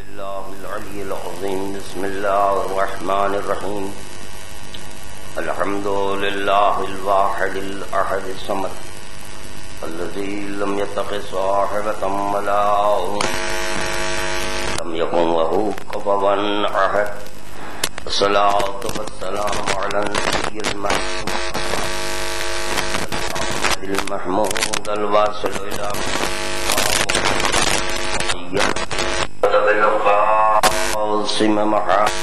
بالله العلي العظيم. بسم الله الرحمن الرحيم. الحمد لله الواحد الأحد الصمد الذي لم يتخذ صاحبة ولا لم يكن له كفوا أحد. الصلاة والسلام على النبي المحمود الواصل إلى بالقاسم محمد.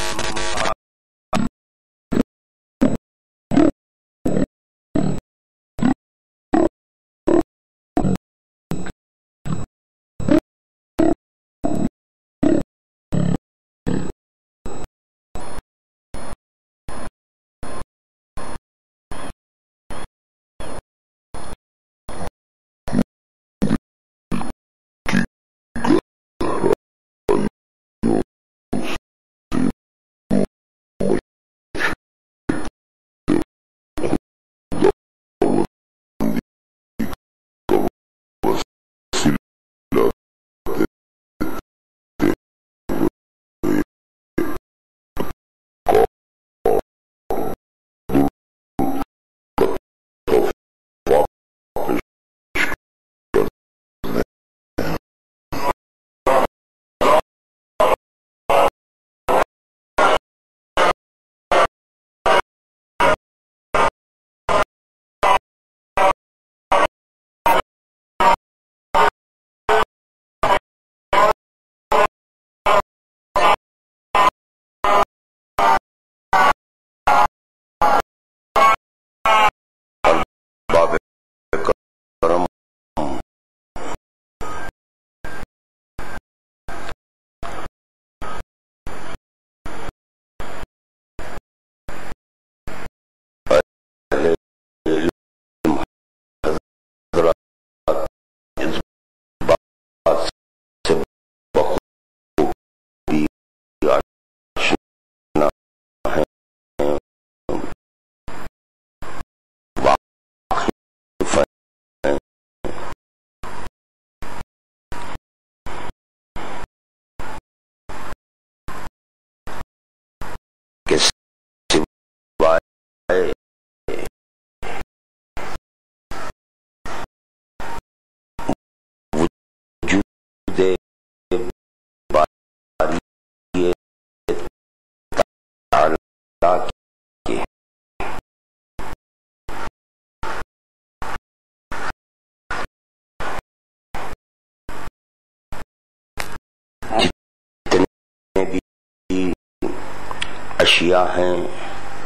اشیاء ہیں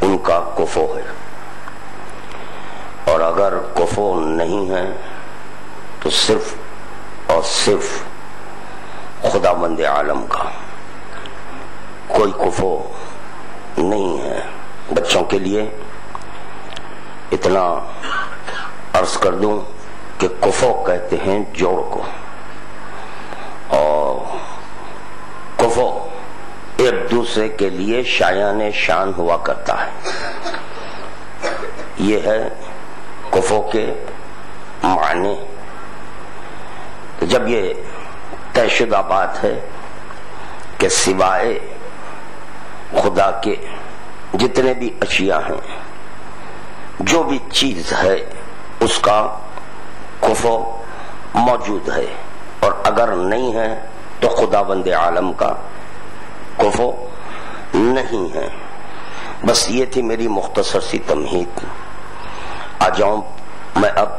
ان کا کفو ہے، اور اگر کفو نہیں ہے تو صرف اور صرف خداوند عالم کا کوئی کفو نہیں ہے۔ بچوں کے لیے اتنا عرض کر دوں کہ کفو کہتے ہیں جوڑ کو، اور کفو ایک دوسرے کے لیے شایان شان ہوا کرتا ہے۔ یہ ہے کفو کے معنی۔ جب یہ طے شدہ بات ہے کہ سوائے خدا کے جتنے بھی اشیاء ہیں، جو بھی چیز ہے اس کا کفو موجود ہے، اور اگر نہیں ہے تو خداوند عالم کا کفو نہیں ہے۔ بس یہ تھی میری مختصر سی تمہید۔ آ جاؤں میں اب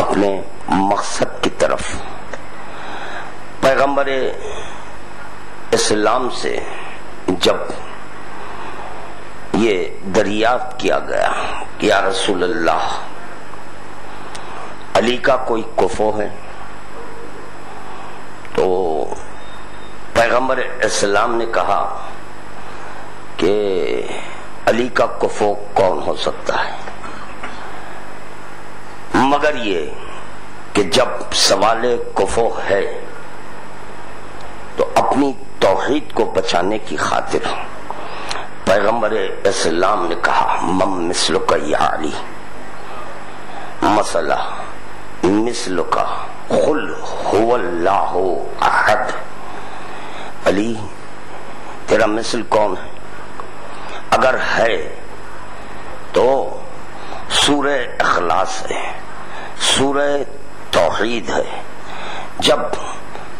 اپنے مقصد کی طرف۔ پیغمبر اسلام سے جب یہ دریافت کیا گیا کہ یا رسول اللہ، علی کا کوئی کفو ہے، تو پیغمبر اسلام نے کہا کہ علی کا کفو کون ہو سکتا ہے، مگر یہ کہ جب سوال کفو ہے تو اپنی توحید کو بچانے کی خاطر پیغمبر اسلام نے کہا من مثلک یا علی، مسئلہ مثلک قل هو اللہ احد علی تیرا مثل کون ہے؟ اگر ہے تو سورہ اخلاص ہے، سورہ توحید ہے۔ جب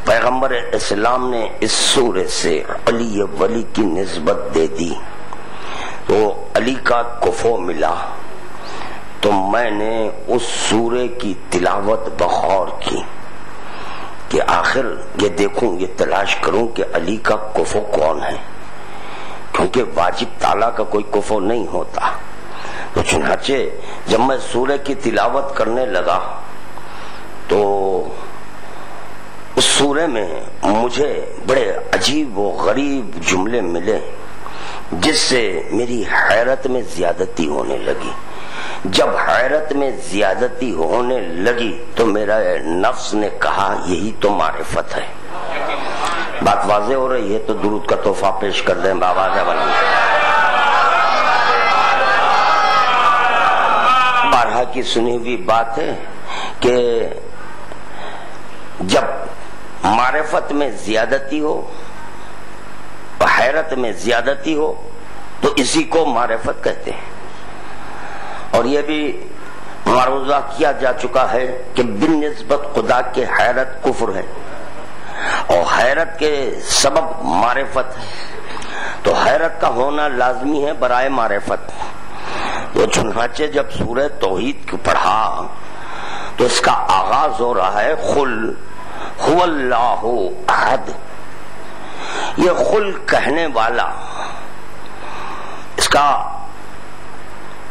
پیغمبر اسلام نے اس سورے سے علی ولی کی نسبت دے دی تو علی کا کفو ملا، تو میں نے اس سورے کی تلاوت بغور کی کہ آخر یہ دیکھوں، یہ تلاش کروں کہ علی کا کفو کون ہے، کیونکہ واجب تعالیٰ کا کوئی کفو نہیں ہوتا۔ تو چنانچہ جب میں سورے کی تلاوت کرنے لگا تو اس سورے میں مجھے بڑے عجیب و غریب جملے ملے جس سے میری حیرت میں زیادتی ہونے لگی۔ جب حیرت میں زیادتی ہونے لگی تو میرا نفس نے کہا یہی تو معرفت ہے۔ بات واضح ہو رہی ہے تو درود کا تحفہ پیش کر دیں بابا جبل۔ بارہا کی سنی ہوئی بات ہے کہ جب معرفت میں زیادتی ہو، حیرت میں زیادتی ہو تو اسی کو معرفت کہتے ہیں۔ اور یہ بھی معروضہ کیا جا چکا ہے کہ بالنسبت خدا کے حیرت کفر ہے اور حیرت کے سبب معرفت ہے، تو حیرت کا ہونا لازمی ہے برائے معرفت۔ تو چنانچہ جب سورہ توحید کو پڑھا تو اس کا آغاز ہو رہا ہے قل هو اللہ احد۔ یہ قل کہنے والا، اس کا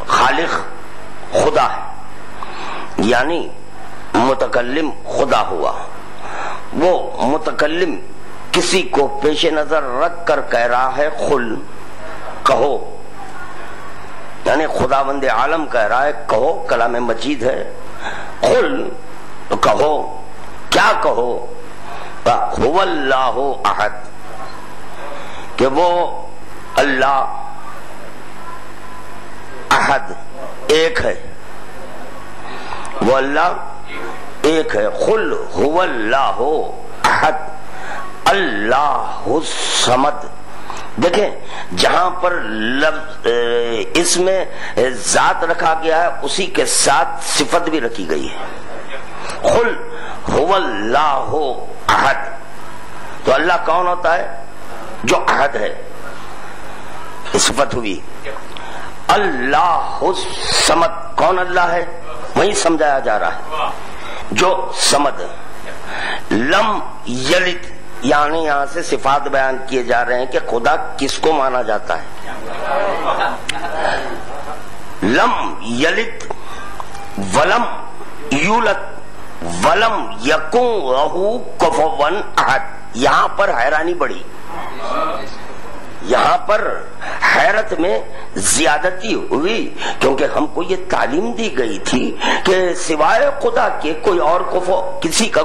خالق خدا ہے، یعنی متکلم خدا ہوا۔ وہ متکلم کسی کو پیش نظر رکھ کر کہہ رہا ہے قل، کہو، یعنی خداوند عالم کہہ رہا ہے کہو، کلام مجید ہے، قل تو کہو، کیا کہو؟ هو اللہ احد، کہ وہ اللہ احد ایک ہے، وہ اللہ ایک ہے۔ قل هو اللہ احد اللہ الصمد۔ دیکھیں جہاں پر لفظ اس میں ذات رکھا گیا ہے اسی کے ساتھ صفت بھی رکھی گئی ہے۔ قل هو اللہ احد، تو اللہ کون ہوتا ہے؟ جو احد ہے، صفت ہوئی۔ اللہ الصمد، کون اللہ ہے؟ وہی سمجھایا جا رہا ہے، جو صمد۔ لم یلد، یعنی یہاں سے صفات بیان کیے جا رہے ہیں کہ خدا کس کو مانا جاتا ہے؟ لم یلد ولم یولد ولم یکن لہ کفوا احد۔ یہاں پر حیرانی بڑھی، یہاں پر حیرت میں زیادتی ہوئی، کیونکہ ہم کو یہ تعلیم دی گئی تھی کہ سوائے خدا کے کوئی اور کفو، کسی کا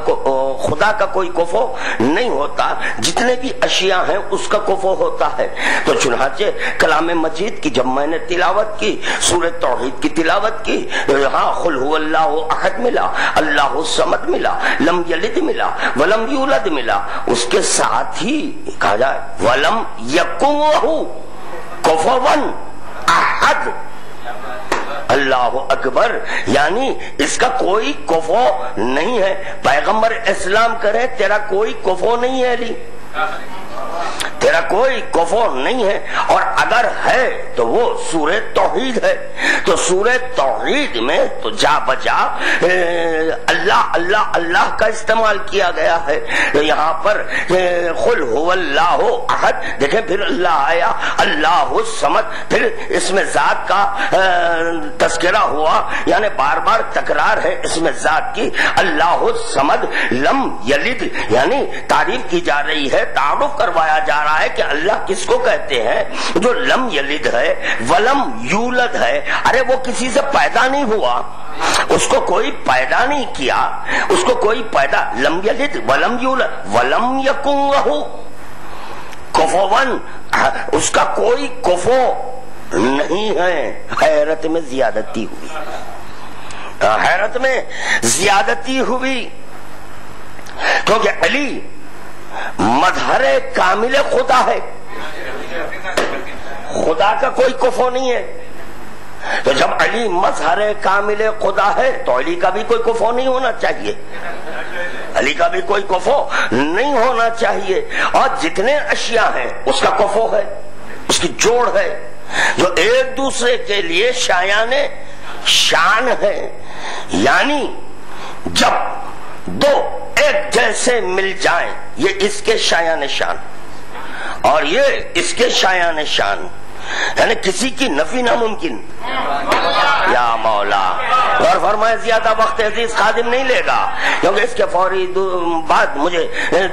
خدا کا کوئی کفو نہیں ہوتا، جتنے بھی اشیاء ہیں اس کا کفو ہوتا ہے۔ تو چنانچہ کلام مجید کی جب میں نے تلاوت کی، سورہ توحید کی تلاوت کی، یہاں قل هو اللہ احد ملا، اللہ الصمد ملا، لم یلد ملا، ولم یولد ملا، اس کے ساتھ ہی کہا جائے ولم یکن لہ کفوا احد۔ اللہ اکبر، یعنی اس کا کوئی کفو نہیں ہے۔ پیغمبر اسلام کرے تیرا کوئی کفو نہیں ہے علی، تیرا کوئی کفو نہیں ہے، اور اگر ہے تو وہ سورہ توحید ہے۔ تو سورہ توحید میں تو جا بجا اللہ اللہ اللہ کا استعمال کیا گیا ہے۔ یہاں پر قل هو اللہ احد، دیکھیں پھر اللہ آیا، اللہ الصمد، پھر اس میں ذات کا تذکرہ ہوا، یعنی بار بار تکرار ہے اس میں ذات کی۔ اللہ الصمد لم یلد، یعنی تعریف کی جا رہی ہے، تعارف کروایا جا رہا ہے کہ اللہ کس کو کہتے ہیں؟ جو لم یلد ہے ولم یولد ہے۔ ارے وہ کسی سے پیدا نہیں ہوا، اس کو کوئی پیدا نہیں کیا، اس کو کوئی پیدا، لم یلد ولم یولد ولم یکن لہ کفوا، اس کا کوئی کفو نہیں ہے۔ حیرت میں زیادتی ہوئی، حیرت میں زیادتی ہوئی، کیونکہ علی مظہر کامل خدا ہے، خدا کا کوئی کفو نہیں ہے. تو جب علی مظہر کامل خدا ہے تو علی کا بھی کوئی کفو نہیں ہونا چاہیے، علی کا بھی کوئی کفو نہیں ہونا چاہیے. اور جتنے اشیاء ہیں اس کا کفو ہے، اس کی جوڑ ہے، جو ایک دوسرے کے لیے شایان شان ہے. یعنی جب دو ایک جیسے مل جائیں، یہ اس کے شایان شان اور یہ اس کے شایان شان، یعنی کسی کی نفی ناممکن. یا مولا غور فرمائے، زیادہ وقت عزیز خادم نہیں لے گا کیونکہ اس کے فوری بعد مجھے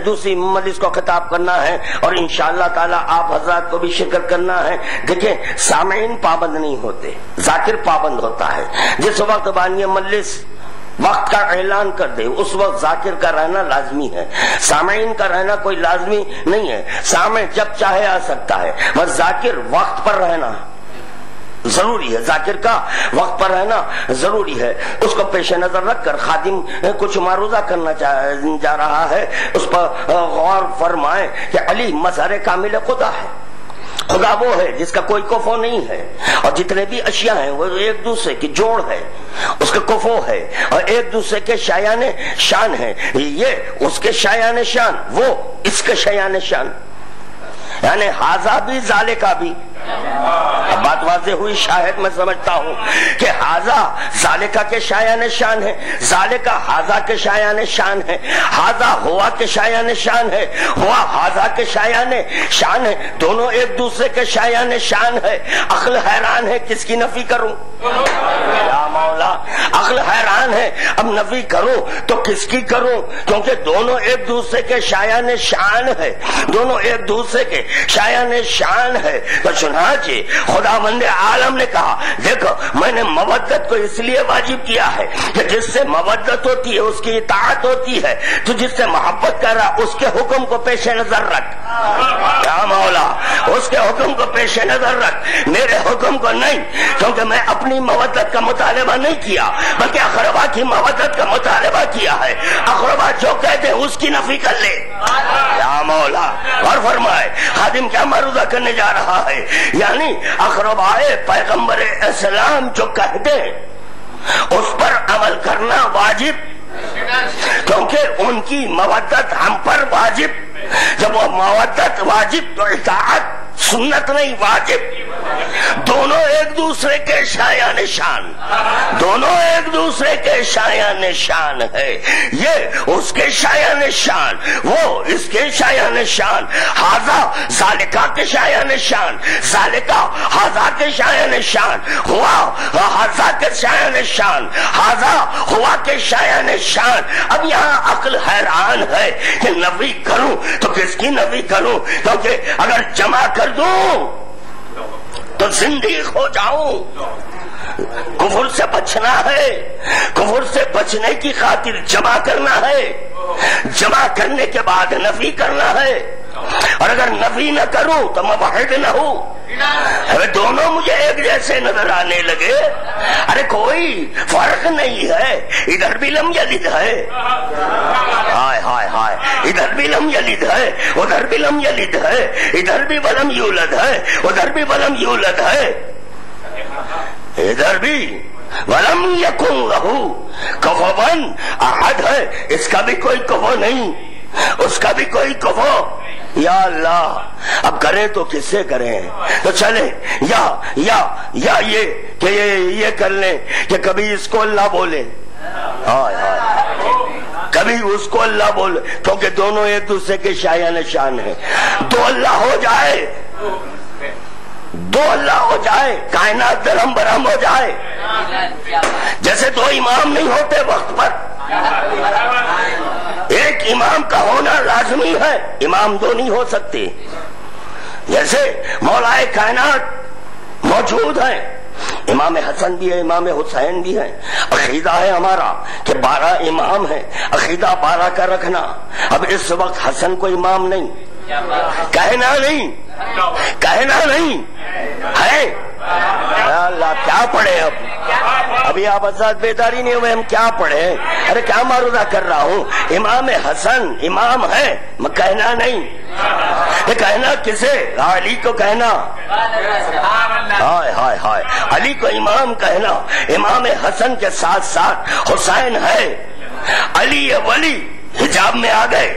دوسری مجلس کو خطاب کرنا ہے اور انشاءاللہ تعالی آپ حضرات کو بھی شرکت کرنا ہے. دیکھیں سامعین پابند نہیں ہوتے، ذاکر پابند ہوتا ہے. جس وقت بانی مجلس وقت کا اعلان کر دے اس وقت ذاکر کا رہنا لازمی ہے، سامعین کا رہنا کوئی لازمی نہیں ہے. سامع جب چاہے آ سکتا ہے، بس ذاکر وقت پر رہنا ضروری ہے، ذاکر کا وقت پر رہنا ضروری ہے. اس کو پیش نظر رکھ کر خادم کچھ معروضہ کرنا جا رہا ہے، اس پر غور فرمائیں کہ علی مظہر کامل خدا ہے. خدا وہ ہے جس کا کوئی کفو نہیں ہے، اور جتنے بھی اشیاء ہیں وہ ایک دوسرے کی جوڑ ہے، اس کا کفو ہے اور ایک دوسرے کے شایان شان ہے. یہ اس کے شایان شان، وہ اس کے شایان شان، یعنی ہاذا بھی ذالکا بھی. اب بات واضح ہوئی شاہد میں سمجھتا ہوں کہ ہاذا ذالکا کے شایان شان ہے، ذالکا ہاذا کے شایان شان ہے، ہاذا ہوا کے شایان شان ہے، ہوا ہاذا کے شایان شان ہے. دونوں ایک دوسرے کے شایان شان ہے. عقل حیران ہے کس کی نفی کروں؟ یا مولا عقل حیران ہے اب نفی کروں تو کس کی کروں، کیونکہ دونوں ایک دوسرے کے شایان شان ہے، دونوں ایک دوسرے کے شایان شان ہے. تو چنانچہ خداوند عالم نے کہا دیکھو میں نے مودت کو اس لیے واجب کیا ہے کہ جس سے مودت ہوتی ہے اس کی اطاعت ہوتی ہے، تو جس سے محبت کر رہا اس کے حکم کو پیش نظر رکھ. یا مولا اس کے حکم کو پیش نظر رکھ، میرے حکم کو نہیں، کیونکہ میں اپنی مودت کا مطالبہ نہیں کیا بلکہ اقربا کی مودت کا مطالبہ کیا ہے. اقربا جو کہتے ہیں اس کی نفی کر لے. یا مولا اور فرمائے خادم کیا معروضہ کرنے جا رہا ہے، یعنی اقربائے پیغمبر اسلام جو کہتے ہیں اس پر عمل کرنا واجب، کیونکہ ان کی مودت ہم پر واجب. جب وہ مودت واجب تو اطاعت سنت نہیں واجب. دونوں ایک دوسرے کے شایان شان، دونوں ایک دوسرے کے شایان شان ہے. یہ اس کے شایان شان، وہ اس کے شایان شان. ہاذا ذالکا کے شایان شان، ذالکا ہاذا کے شایان شان، ہوا ہاذا کے شایان شان، ہاذا ہوا کے شایان شان. اب یہاں عقل حیران ہے کہ نفی کروں تو کس کی نفی کروں، کیونکہ اگر جمع کر دوں تو زندیق ہو جاؤں. کفر سے بچنا ہے، کفر سے بچنے کی خاطر جمع کرنا ہے، جمع کرنے کے بعد نفی کرنا ہے. اور اگر نفی نہ کروں تو موحد نہ ہوں. دونوں مجھے ایک جیسے نظر آنے لگے، ارے کوئی فرق نہیں ہے، ادھر بھی لم یلد ہے، ہائے ہائے ہائے، ادھر بھی لم یلد ہے، ادھر بھی لم یلد ہے، ادھر بھی ولم یولد ہے، ادھر بھی ولم یولد ہے، ادھر بھی ولم یکن لہ کفوا احد ہے. اس کا بھی کوئی کفو نہیں، اس کا بھی کوئی کفو. یا اللہ اب کریں تو کس سے کریں؟ تو چلیں یا یہ کہ یہ کر لیں کہ کبھی اس کو اللہ بولے، کبھی اس کو اللہ بولے، کیونکہ دونوں ایک دوسرے کے شایان شان ہیں. دو اللہ ہو جائے، دو اللہ ہو جائے، کائنات درہم برہم ہو جائے. جیسے دو امام نہیں ہوتے وقت پر، ایک امام کا ہونا لازمی ہے، امام دو نہیں ہو سکتے. جیسے مولائے کائنات موجود ہیں، امام حسن بھی ہے، امام حسین بھی ہیں. عقیدہ ہے ہمارا کہ 12 امام ہیں، عقیدہ 12 کا رکھنا. اب اس وقت حسن کو امام نہیں، کہنا نہیں، کہنا نہیں ہے. اللہ کیا پڑھے اب ابھی آپ حضرات بیداری نہیں ہوئے، ہم کیا پڑھیں؟ ارے کیا معروضہ کر رہا ہوں؟ امام حسن امام ہے، میں کہنا نہیں، یہ کہنا کسے؟ علی کو کہنا، ہائے ہائے ہائے، علی کو امام کہنا، امام حسن کے ساتھ ساتھ حسین ہے، علی ولی حجاب میں آ گئے،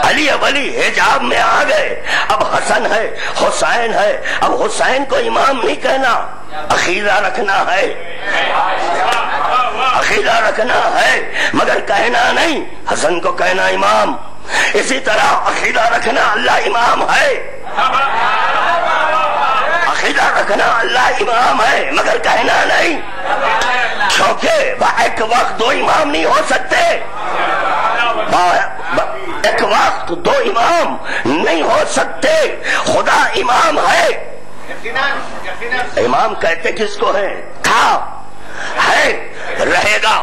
علی ولی حجاب میں آ گئے، اب حسن ہے حسین ہے، اب حسین کو امام نہیں کہنا، عقیدہ رکھنا ہے، عقیدہ رکھنا ہے، مگر کہنا نہیں حسن کو کہنا امام۔ اسی طرح عقیدہ رکھنا اللہ امام ہے، عقیدہ رکھنا اللہ امام ہے، مگر کہنا نہیں، کیونکہ ایک وقت دو امام نہیں ہو سکتے، ایک وقت دو امام نہیں ہو سکتے، خدا امام ہے۔ امام کہتے کس کو ہے؟ تھا، ہے، رہے گا۔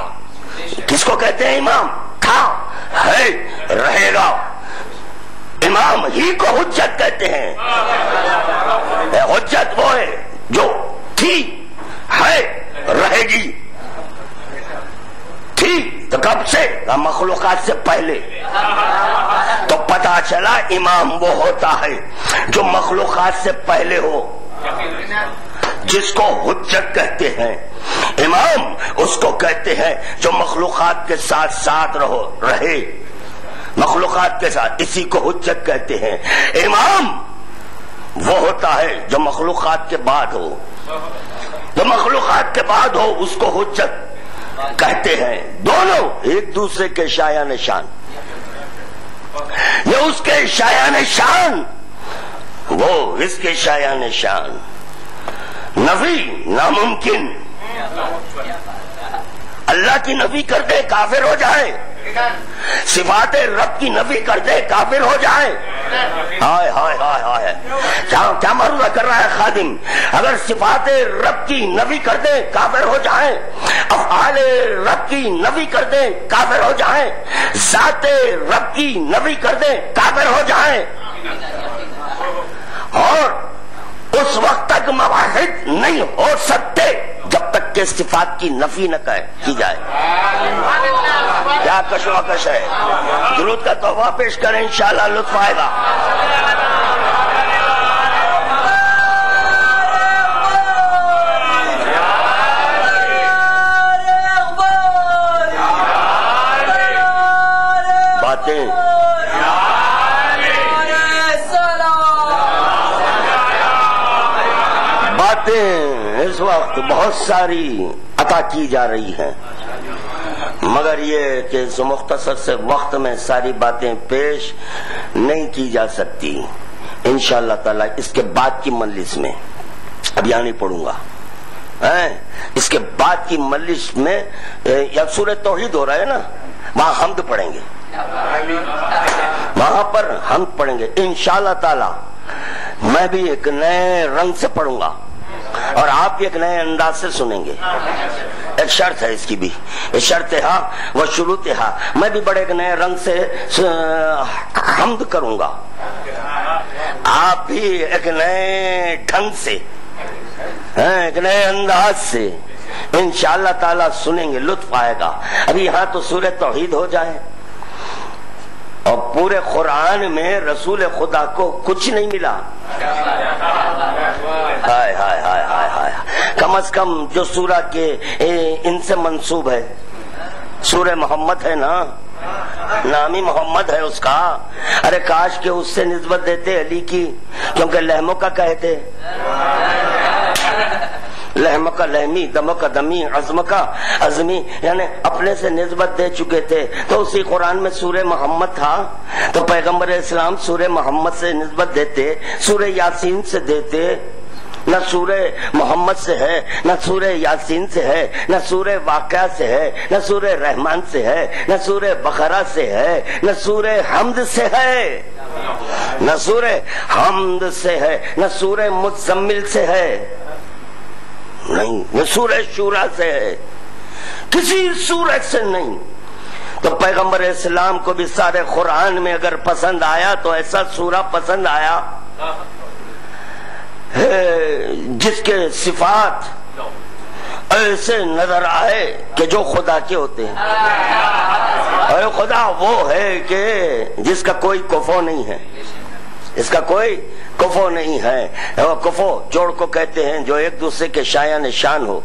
کس کو کہتے ہیں امام؟ تھا، ہے، رہے گا۔ امام ہی کو حجت کہتے ہیں۔ حجت وہ ہے جو تھی، ہے، رہے گی۔ تھی تو کب سے؟ مخلوقات سے پہلے۔ تو پتا چلا امام وہ ہوتا ہے جو مخلوقات سے پہلے ہو، جس کو حجت کہتے ہیں۔ امام اس کو کہتے ہیں جو مخلوقات کے ساتھ ساتھ رہے، مخلوقات کے ساتھ، اسی کو حجت کہتے ہیں۔ امام وہ ہوتا ہے جو مخلوقات کے بعد ہو، جو مخلوقات کے بعد ہو اس کو حجت کہتے ہیں۔ دونوں ایک دوسرے کے شایع نشان، یہ اس کے شایع نشان، وہ اس کے شایع نشان۔ نفی ناممکن، اللہ کی نفی کر دے کافر ہو جائے، صفات رب کی نفی کر دے کافر ہو جائے۔ ہائے ہائے ہائے ہائے، کیا معروضہ کر رہا ہے خادم؟ اگر صفات رب کی نفی کر دے کافر ہو جائے، افعال رب کی نفی کر دے کافر ہو جائے، ذات رب کی نفی کر دے کافر ہو جائے، اور اس وقت تک مواحد نہیں ہو سکتے جب تک کہ صفات کی نفی نہ کی جائے۔ کیا کشمکش ہے؟ درود کا تحفہ پیش کریں، انشاءاللہ لطف آئے گا۔ باتیں اس وقت بہت ساری عطا کی جا رہی ہیں، مگر یہ کہ اس مختصر سے وقت میں ساری باتیں پیش نہیں کی جا سکتی۔ انشاءاللہ تعالی اس کے بعد کی مجلس میں، اب یہاں نہیں پڑھوں گا، اس کے بعد کی مجلس میں یا سورہ توحید ہو رہا ہے نا، وہاں حمد پڑھیں گے، وہاں پر حمد پڑھیں گے انشاءاللہ تعالی۔ میں بھی ایک نئے رنگ سے پڑھوں گا اور آپ بھی ایک نئے انداز سے سنیں گے۔ ایک شرط ہے اس کی بھی، ایک شرط ہے وہ شروط ہے، میں بھی بڑے ایک نئے رنگ سے حمد کروں گا، آپ بھی ایک نئے ڈھنگ سے، ایک نئے انداز سے انشاءاللہ تعالی سنیں گے، لطف آئے گا۔ ابھی یہاں تو سورہ توحید ہو جائے، اور پورے قرآن میں رسول خدا کو کچھ نہیں ملا، ہائے ہائے ہائے ہائے ہائے، کم از کم جو سورہ کے ان سے منسوب ہے، سورہ محمد ہے نا، نامی محمد ہے اس کا، ارے کاش کہ اس سے نسبت دیتے علی کی، کیونکہ لہموں کا کہتے، لہم کا لہمی، دم کا دمی، عزم کا عزمی، یعنی اپنے سے نسبت دے چکے تھے۔ تو اسی قرآن میں سورہ محمد تھا، تو پیغمبر اسلام سورہ محمد سے نسبت دیتے، سورہ یاسین سے دیتے، نہ سورہ محمد سے ہے، نہ سورہ یاسین سے ہے، نہ سورہ واقعہ سے ہے، نہ سورہ رحمان سے ہے، نہ سورہ بقرہ سے ہے، نہ سورہ حمد سے ہے، نہ سورہ حمد سے ہے، نہ سورہ مزمل سے ہے، نہیں، نہ سورہ شورا سے ہے، کسی سورت سے نہیں۔ تو پیغمبر اسلام کو بھی سارے قرآن میں اگر پسند آیا تو ایسا سورہ پسند آیا جس کے صفات ایسے نظر آئے کہ جو خدا کے ہوتے ہیں. اور خدا وہ ہے کہ جس کا کوئی کفو نہیں ہے، اس کا کوئی کفو نہیں ہے. وہ کفو جوڑ کو کہتے ہیں جو ایک دوسرے کے شایان شان ہو،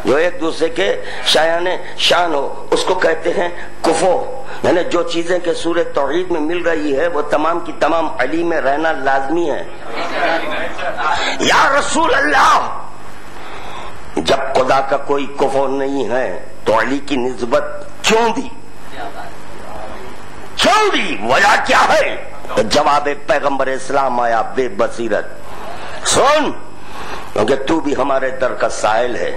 جو ایک دوسرے کے شایان شان ہو اس کو کہتے ہیں کفو. یعنی جو چیزیں کہ سورہ توحید میں مل رہی ہے وہ تمام کی تمام علی میں رہنا لازمی ہے. یا رسول اللہ، جب خدا کا کوئی کفو نہیں ہے تو علی کی نسبت کیوں دی؟ کیوں دی؟ وجہ کیا ہے؟ جواب پیغمبر اسلام آیا بے بصیرت، سن، کیونکہ تو بھی ہمارے در کا سائل ہے.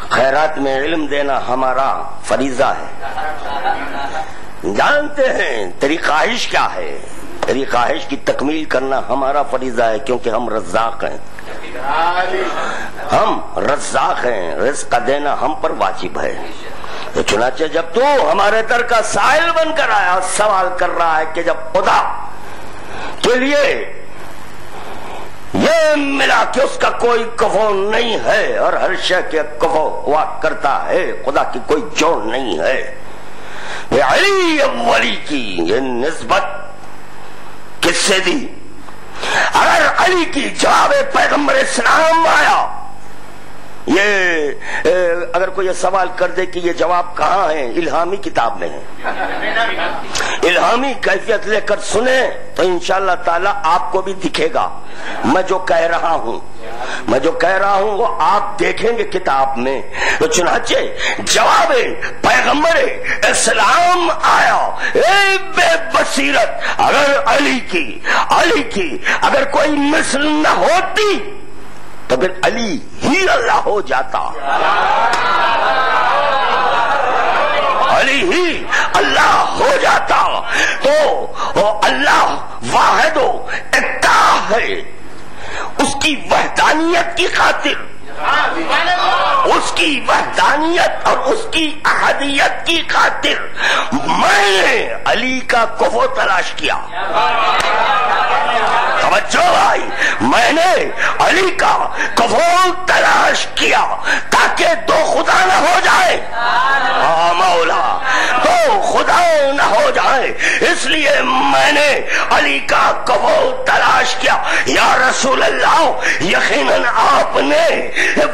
خیرات میں علم دینا ہمارا فریضہ ہے. جانتے ہیں تیری خواہش کیا ہے، تیری خواہش کی تکمیل کرنا ہمارا فریضہ ہے، کیونکہ ہم رزاق ہیں. ہم رزاق ہیں، رزق دینا ہم پر واجب ہے. تو چنانچہ جب تو ہمارے در کا سائل بن کر آیا، سوال کر رہا ہے کہ جب خدا کے لیے یہ ملا کہ اس کا کوئی کفو نہیں ہے اور ہر شے کے کفو ہوا کرتا ہے، خدا کی کوئی جوڑ نہیں ہے، یہ علی اولی کی یہ نسبت کس سے دی؟ اگر علی کی جواب پیغمبر اسلام آیا، یہ اگر کوئی یہ سوال کر دے کہ یہ جواب کہاں ہے، الہامی کتاب میں ہے، الہامی کیفیت لے کر سنیں تو انشاءاللہ تعالی آپ کو بھی دکھے گا. میں جو کہہ رہا ہوں وہ آپ دیکھیں گے کتاب میں. تو چنانچہ جواب پیغمبر اسلام آیا، اے بے بصیرت، اگر علی کی اگر کوئی مثل نہ ہوتی تو پھر علی ہی اللہ ہو جاتا، علی ہی اللہ ہو جاتا. تو اللہ واحد و یکتا ہے، اس کی وحدانیت کی خاطر، اس کی وحدانیت اور اس کی احدیت کی خاطر میں نے علی کا کفو تلاش کیا. توجہ بھائی، میں نے علی کا کفو تلاش کیا تاکہ دو خدا نہ ہو جائے. ہاں مولا، دو خدا نہ ہو جائے، اس لیے میں نے علی کا کفو تلاش کیا. یا رسول اللہ، یقیناً آپ نے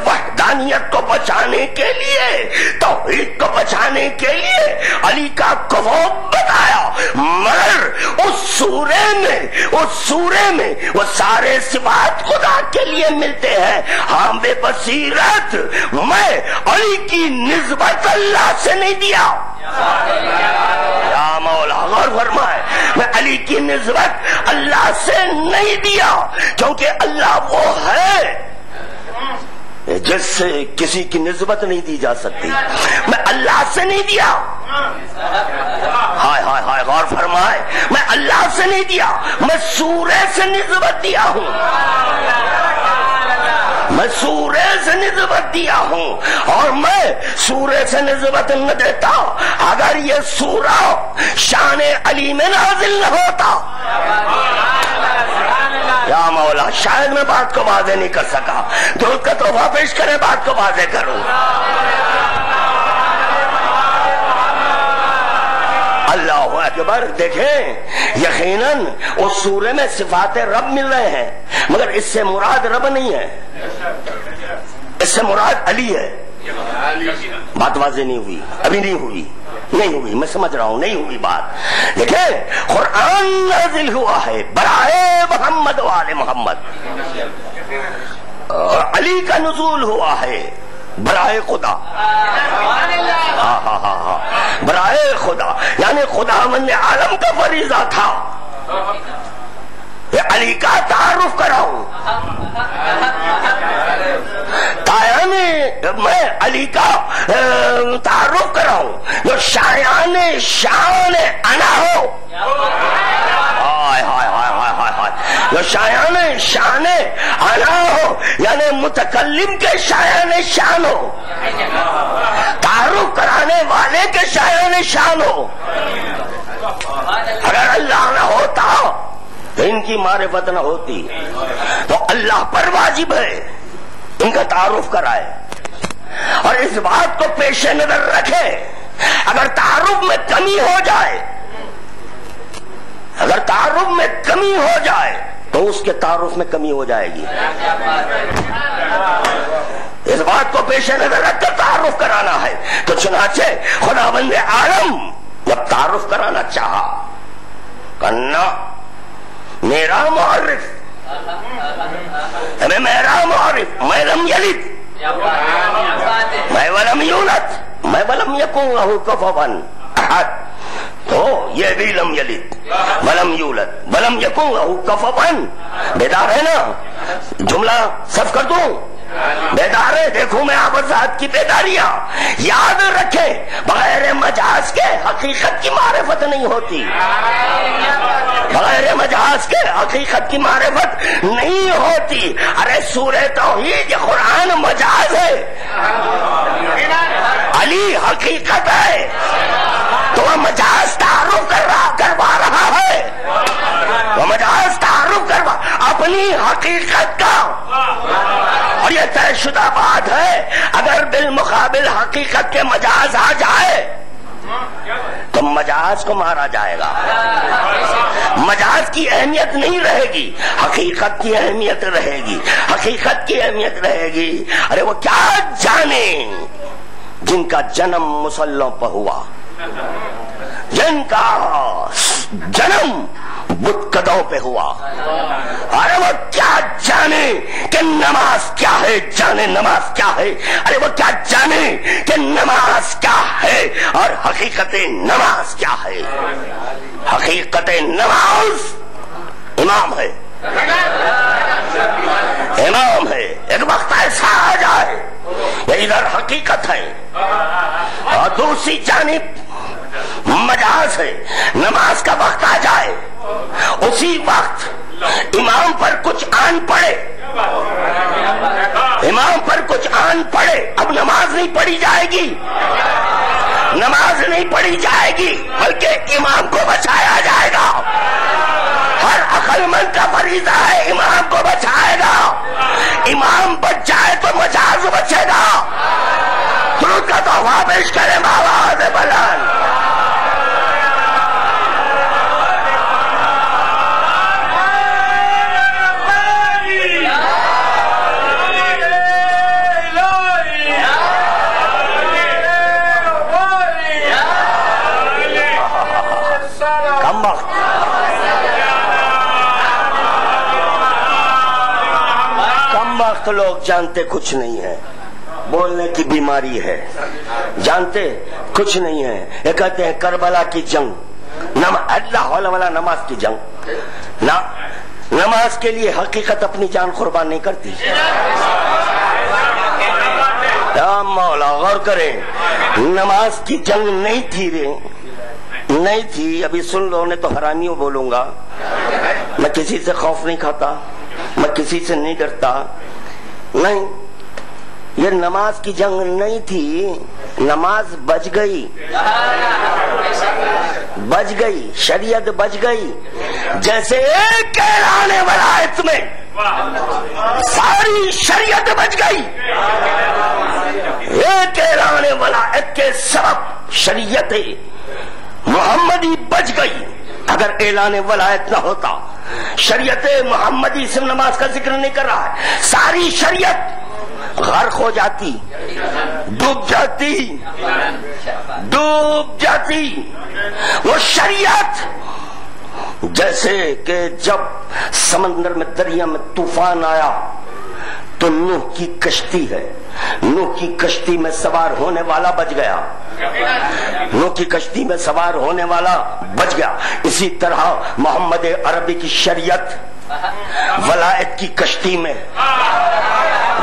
وحدانیت کو بچانے کے لیے، توحید کو بچانے کے لیے علی کا کفو بتایا، مگر اس سورے میں وہ سارے صفات خدا کے لیے ملتے ہیں. ہاں بے بصیرت، میں علی کی نسبت اللہ سے نہیں دیا. یا مولا غور فرمائے، میں علی کی نسبت اللہ سے نہیں دیا، کیونکہ اللہ وہ ہے جس سے کسی کی نسبت نہیں دی جا سکتی. میں اللہ سے نہیں دیا، ہائے ہائے ہائے غور فرمائے، میں اللہ سے نہیں دیا، میں سورے سے نسبت دیا ہوں، میں سورے سے نسبت دیا ہوں. اور میں سورے سے نسبت نہ دیتا اگر یہ سورہ شان علی میں نازل نہ ہوتا. یا مولا، شاید میں بات کو واضح نہیں کر سکا، درود کا تحفہ پیش کرے بات کو واضح کروں. اللہ اکبر. دیکھیں، یقیناً اس سورے میں صفات رب مل رہے ہیں، مگر اس سے مراد رب نہیں ہے، اس سے مراد علی ہے. بات واضح نہیں ہوئی، ابھی نہیں ہوئی، میں سمجھ رہا ہوں، نہیں ہوئی بات. دیکھیں، قرآن نازل ہوا ہے برائے محمد و آل محمد، اور علی کا نزول ہوا ہے برائے خدا. ہاں برائے خدا، یعنی خداوند عالم کا فریضہ تھا کہ علی کا تعارف کراؤں. میں علی کا تعارف کراؤں جو شایان شان انا ہو. جو شایان شان انا ہو، یعنی متکلم کے شایان شان ہو، تعارف کرانے والے کے شایان شان ہو. اگر اللہ نہ ہوتا تو ان کی معرفت نہ ہوتی. تو اللہ پر واجب ہے ان کا تعارف کرائے اور اس بات کو پیش نظر رکھے اگر تعارف میں کمی ہو جائے، اگر تعارف میں کمی ہو جائے تو اس کے تعارف میں کمی ہو جائے گی۔ اس بات کو پیش نظر رکھ کر تعارف کرانا ہے۔ تو چنانچہ خداوند عالم جب تعارف کرانا چاہا، کرنا میرا معرف، میرا معرف، میں لم یلد میں ولم یولد میں ولم یکن لہ کفوا احد، تو یہ بھی لم یلد ولم یولد ولم یکن لہ کفوا، بیدار ہے نا؟ جملہ صرف کر دوں، بیدار ہے؟ دیکھوں میں آپ ذات کی بیداریاں، یاد رکھیں بغیر مجاز کے حقیقت کی معرفت نہیں ہوتی، بغیر مجاز کے حقیقت کی معرفت نہیں ہوتی۔ ارے سورہ توحید یہ قرآن مجاز ہے، علی حقیقت ہے، تو وہ مجاز تعارف کروا رہا ہے، وہ مجاز تعارف کروا اپنی حقیقت کا، اور یہ طے شدہ بات ہے اگر بالمقابل حقیقت کے مجاز آ جائے تو مجاز کو مارا جائے گا، مجاز کی اہمیت نہیں رہے گی، حقیقت کی اہمیت رہے گی، حقیقت کی اہمیت رہے گی۔ ارے وہ کیا جانے جن کا جنم مسلوں پر ہوا، جن کا جنم بت قدوں پہ ہوا، ارے وہ کیا جانے کہ نماز کیا ہے، جانے نماز کیا ہے، ارے وہ کیا جانے کہ نماز کیا ہے اور حقیقت نماز کیا ہے۔ حقیقت نماز امام ہے، امام ہے۔ ایک وقت ایسا آ جائے یہ ادھر حقیقت ہے اور دوسری جانب مجاز ہے، نماز کا وقت آ جائے اسی وقت امام پر کچھ آن پڑے، امام پر کچھ آن پڑے، اب نماز نہیں پڑھی جائے گی، نماز نہیں پڑھی جائے گی بلکہ امام کو بچایا جائے گا۔ ہر عقل مند کا فریضہ ہے امام کو بچائے گا، امام بچ جائے تو مجاز بچے گا۔ درود کا تحفہ پیش کریں بآواز بلند۔ لوگ جانتے کچھ نہیں ہے، بولنے کی بیماری ہے، جانتے کچھ نہیں ہے۔ یہ کہتے ہیں کربلا کی جنگ، اللہ والا نماز کی جنگ، نماز کے لیے حقیقت اپنی جان قربان نہیں کرتی۔ یا مولا غور کریں، نماز کی جنگ نہیں تھی رے، نہیں تھی۔ ابھی سن لو، نے تو حرامیوں بولوں گا، میں کسی سے خوف نہیں کھاتا، میں کسی سے نہیں ڈرتا، نہیں، یہ نماز کی جنگ نہیں تھی، نماز بچ گئی، بچ گئی، شریعت بچ گئی۔ جیسے ایک اعلان ولایت میں ساری شریعت بچ گئی، ایک اعلان ولایت کے سبب شریعت محمدی بچ گئی۔ اگر اعلان ولایت نہ ہوتا، شریعت محمدی سے نماز کا ذکر نہیں کر رہا ہے، ساری شریعت غرق ہو جاتی، ڈوب جاتی، ڈوب جاتی۔ وہ شریعت جیسے کہ جب سمندر میں، دریا میں طوفان آیا تو نوح کی کشتی ہے، نوح کی کشتی میں سوار ہونے والا بچ گیا، نوح کی کشتی میں سوار ہونے والا بچ گیا۔ اسی طرح محمد عربی کی شریعت ولایت کی کشتی میں،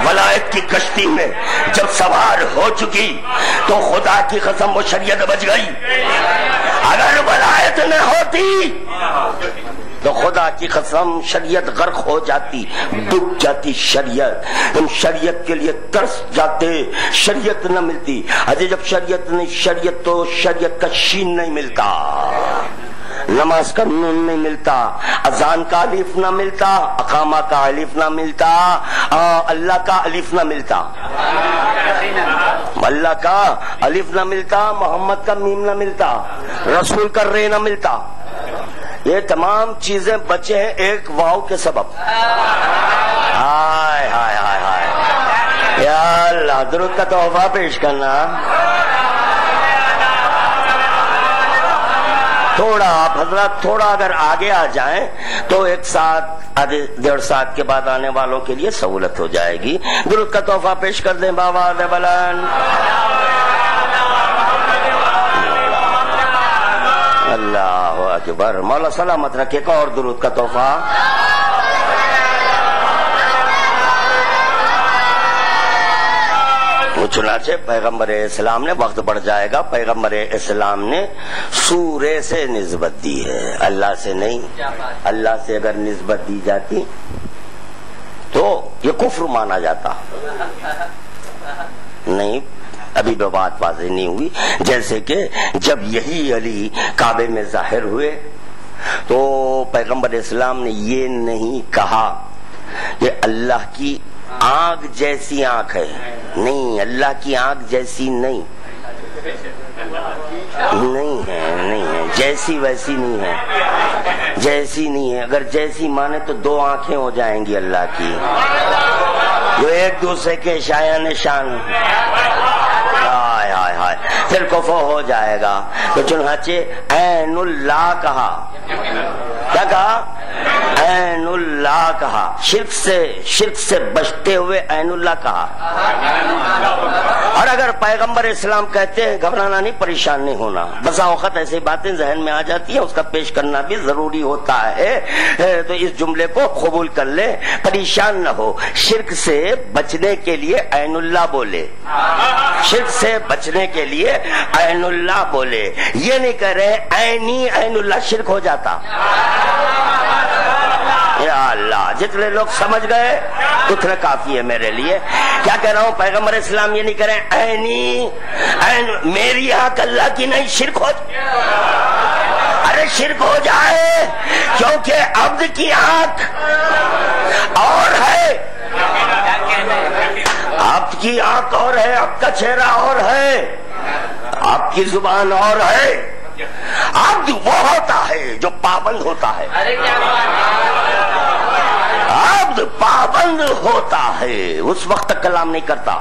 ولایت کی کشتی میں جب سوار ہو چکی تو خدا کی قسم وہ شریعت بچ گئی۔ اگر ولایت نہ ہوتی تو خدا کی قسم شریعت غرق ہو جاتی، ڈوب جاتی شریعت۔ تم شریعت کے لیے ترس جاتے، شریعت نہ ملتی۔ اجے جب شریعت نہیں، شریعت تو شریعت کا شین نہیں ملتا، نماز کا نون نہیں ملتا، اذان کا الف نہ ملتا، اقامہ کا الف نہ ملتا، اللہ کا الف نہ ملتا، اللہ کا الف نہ ملتا، محمد کا میم نہ ملتا، رسول کا رے نہ ملتا، یہ تمام چیزیں بچے ہیں ایک واو کے سبب۔ ہائے ہائے ہائے ہائے، یا اللہ درود کا تحفہ پیش کرنا۔ تھوڑا آپ حضرات تھوڑا اگر آگے آ جائیں تو ایک ساتھ آدھے 1.5 ساعت کے بعد آنے والوں کے لیے سہولت ہو جائے گی۔ درود کا تحفہ پیش کر دیں بابا دے بلند۔ اللہ اکبر، مولا سلامت رکھے۔ ایک اور درود کا تحفہ۔ چنانچہ پیغمبر اسلام نے، وقت بڑھ جائے گا، پیغمبر اسلام نے سورے سے نسبت دی ہے، اللہ سے نہیں۔ اللہ سے اگر نسبت دی جاتی تو یہ کفر مانا جاتا، نہیں ابھی بھی بات واضح نہیں ہوئی۔ جیسے کہ جب یہی علی کعبے میں ظاہر ہوئے تو پیغمبر اسلام نے یہ نہیں کہا کہ اللہ کی آنکھ جیسی آنکھ ہے، نہیں، اللہ کی آنکھ جیسی نہیں ہے، جیسی ویسی نہیں ہے، جیسی نہیں ہے۔ اگر جیسی مانے تو 2 آنکھیں ہو جائیں گی اللہ کی، جو ایک دوسرے کے شایان شان، ہائے ہائے ہائے، پھر کفر ہو جائے گا۔ تو چنانچہ عین اللہ کہا، کیا کہا؟ عین اللہ کہا، شرک سے بچتے ہوئے عین اللہ کہا۔ اور اگر پیغمبر اسلام کہتے ہیں گھبرانا نہیں، پریشان نہیں ہونا، بسا اوقات ایسی باتیں ذہن میں آ جاتی ہیں، اس کا پیش کرنا بھی ضروری ہوتا ہے، تو اس جملے کو قبول کر لے، پریشان نہ ہو۔ شرک سے بچنے کے لیے عین اللہ بولے، شرک سے بچنے کے لیے عین اللہ بولے، یہ نہیں کہہ رہے عینی عین اللہ شرک ہو جاتا۔ یا اللہ، جتنے لوگ سمجھ گئے اتنا کافی ہے میرے لیے۔ کیا کہہ رہا ہوں؟ پیغمبر اسلام یہ نہیں کہہ رہے عینی میری آنکھ اللہ کی نہیں، شرک ہو جائے، ارے شرک ہو جائے، کیونکہ عبد کی آنکھ اور ہے، آپ کی آنکھ اور ہے، آپ کا چہرہ اور ہے، آپ کی زبان اور ہے۔ عبد وہ ہوتا ہے جو پابند ہوتا ہے، عبد پابند ہوتا ہے، اس وقت تک کلام نہیں کرتا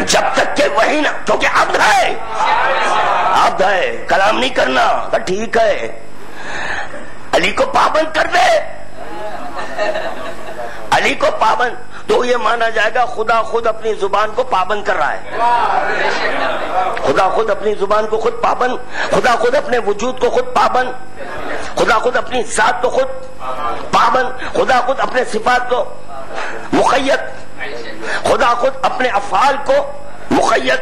جب تک کہ وہی نہ، کیونکہ عبد ہے، عبد ہے، کلام نہیں کرنا۔ تو ٹھیک ہے، علی کو پابند کر دے، علی کو پابند، تو یہ مانا جائے گا خدا خود اپنی زبان کو پابند کر رہا ہے، خدا خود اپنی زبان کو خود پابند، خدا خود اپنے وجود کو خود پابند، خدا خود اپنی ذات کو خود پابند، خدا خود اپنے صفات کو مقید، خدا خود اپنے افعال کو مقید۔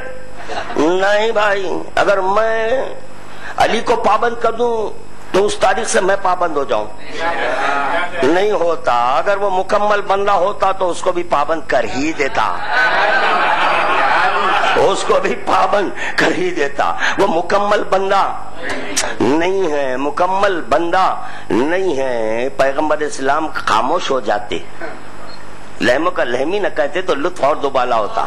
نہیں بھائی، اگر میں علی کو پابند کر دوں تو اس تاریخ سے میں پابند ہو جاؤں، نہیں ہوتا۔ اگر وہ مکمل بندہ ہوتا تو اس کو بھی پابند کر ہی دیتا، اس کو بھی پابند کر ہی دیتا۔ وہ مکمل بندہ نہیں ہے، مکمل بندہ نہیں ہے۔ پیغمبر اسلام خاموش ہو جاتے، لہموں کا لہمی نہ کہتے تو لطف اور دوبالا ہوتا،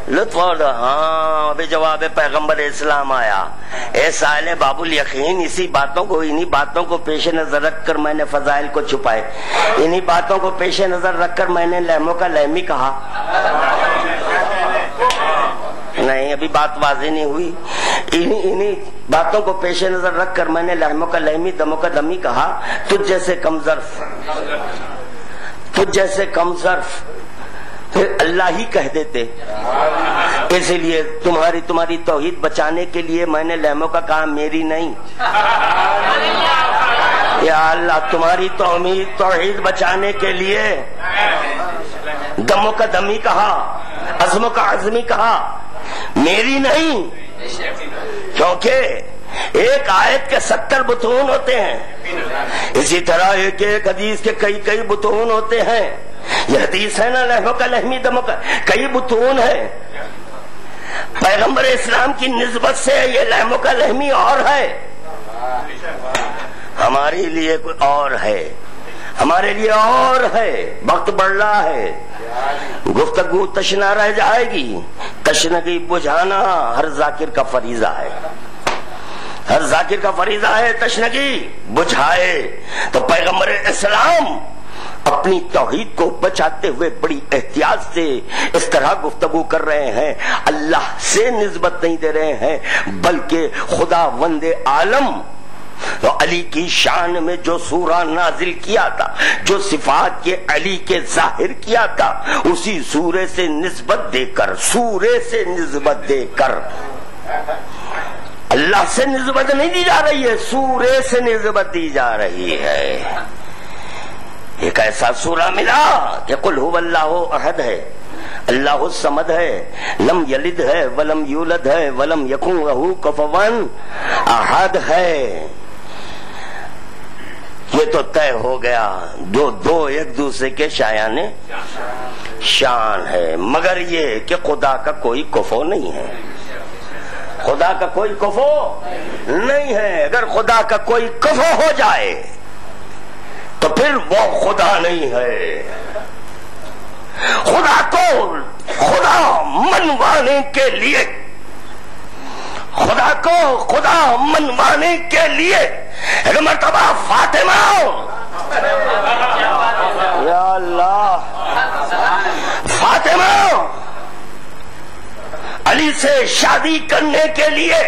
لطف اور ہاں۔ ابھی جواب پیغمبر اسلام آیا، اے سائل باب الیقین، اسی باتوں کو، انہی باتوں کو پیش نظر رکھ کر میں نے فضائل کو چھپائے، انہی باتوں کو پیش نظر رکھ کر میں نے لہموں کا لہمی کہا۔ نہیں، ابھی بات واضح نہیں ہوئی۔ انہی باتوں کو پیش نظر رکھ کر میں نے لہموں کا لہمی، دموں کا دمی کہا۔ تجھ جیسے کم ظرف، تجھ جیسے کم ظرف پھر اللہ ہی کہہ دیتے، اسی لیے تمہاری توحید بچانے کے لیے میں نے لہموں کا کہا، میری نہیں۔ یا اللہ، تمہاری توحید بچانے کے لیے دموں کا دمی کہا، عزموں کا عزمی کہا، میری نہیں، کیونکہ ایک آیت کے 70 بطون ہوتے ہیں، اسی طرح ایک ایک حدیث کے کئی بطون ہوتے ہیں۔ یہ حدیث ہے نا، لہموں کا لہمی، دموں کا، کئی بطون ہیں۔ پیغمبر اسلام کی نسبت سے یہ لہم کا لہمی اور ہے، ہمارے لیے کوئی اور ہے، ہمارے لیے اور ہے۔ وقت بڑھ رہا ہے، گفتگو تشنا رہ جائے گی، تشنگی بجھانا ہر ذاکر کا فریضہ ہے، ہر ذاکر کا فریضہ ہے تشنگی بجھائے۔ تو پیغمبر اسلام اپنی توحید کو بچاتے ہوئے بڑی احتیاط سے اس طرح گفتگو کر رہے ہیں، اللہ سے نسبت نہیں دے رہے ہیں، بلکہ خدا وند عالم تو علی کی شان میں جو سورہ نازل کیا تھا، جو صفات کے علی کے ظاہر کیا تھا، اسی سورے سے نسبت دے کر، سورے سے نسبت دے کر، اللہ سے نسبت نہیں دی جا رہی ہے، سورے سے نسبت دی جا رہی ہے۔ ایک ایسا سورہ ملا کہ قل هو اللہ احد ہے، اللہ الصمد ہے، لم یلد ہے ولم یولد ہے ولم یکن لہ کفوا احد ہے۔ یہ تو طے ہو گیا، دو ایک دوسرے کے شایان شان ہے، مگر یہ کہ خدا کا کوئی کفو نہیں ہے، خدا کا کوئی کفو نہیں ہے۔ اگر خدا کا کوئی کفو ہو جائے تو پھر وہ خدا نہیں ہے۔ خدا کو خدا منوانے کے لیے، خدا کو خدا منوانے کے لیے ایک مرتبہ فاطمہ، یا اللہ، فاطمہ علی سے شادی کرنے کے لیے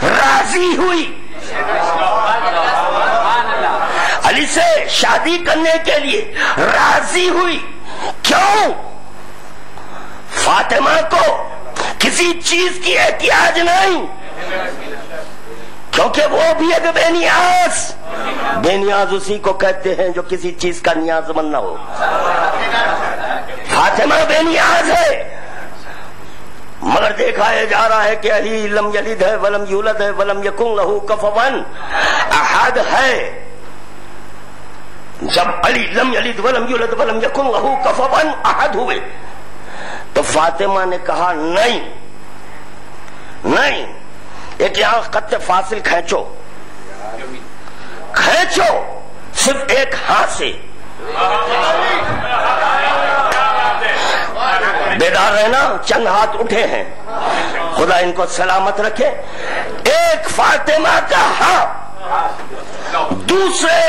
راضی ہوئی، علی سے شادی کرنے کے لیے راضی ہوئی۔ کیوں؟ فاطمہ کو کسی چیز کی احتیاج نہیں، کیونکہ وہ بھی ایک بے نیاز اسی کو کہتے ہیں جو کسی چیز کا نیاز مند نہ ہو۔ فاطمہ بے نیاز ہے، مگر دیکھا جا رہا ہے کہ علی لم یلد ہے ولم یولد ہے ولم یکن لہ کفوا احد ہے۔ جب علی لم یلد ولم یولد ولم یکن لہ کفوا احد ہوئے تو فاطمہ نے کہا نہیں نہیں، ایک یہاں خط فاصل کھینچو، کھینچو صرف ایک ہاتھ سے، بیدار رہنا، چند ہاتھ اٹھے ہیں، خدا ان کو سلامت رکھے۔ ایک فاطمہ کا ہاں، دوسرے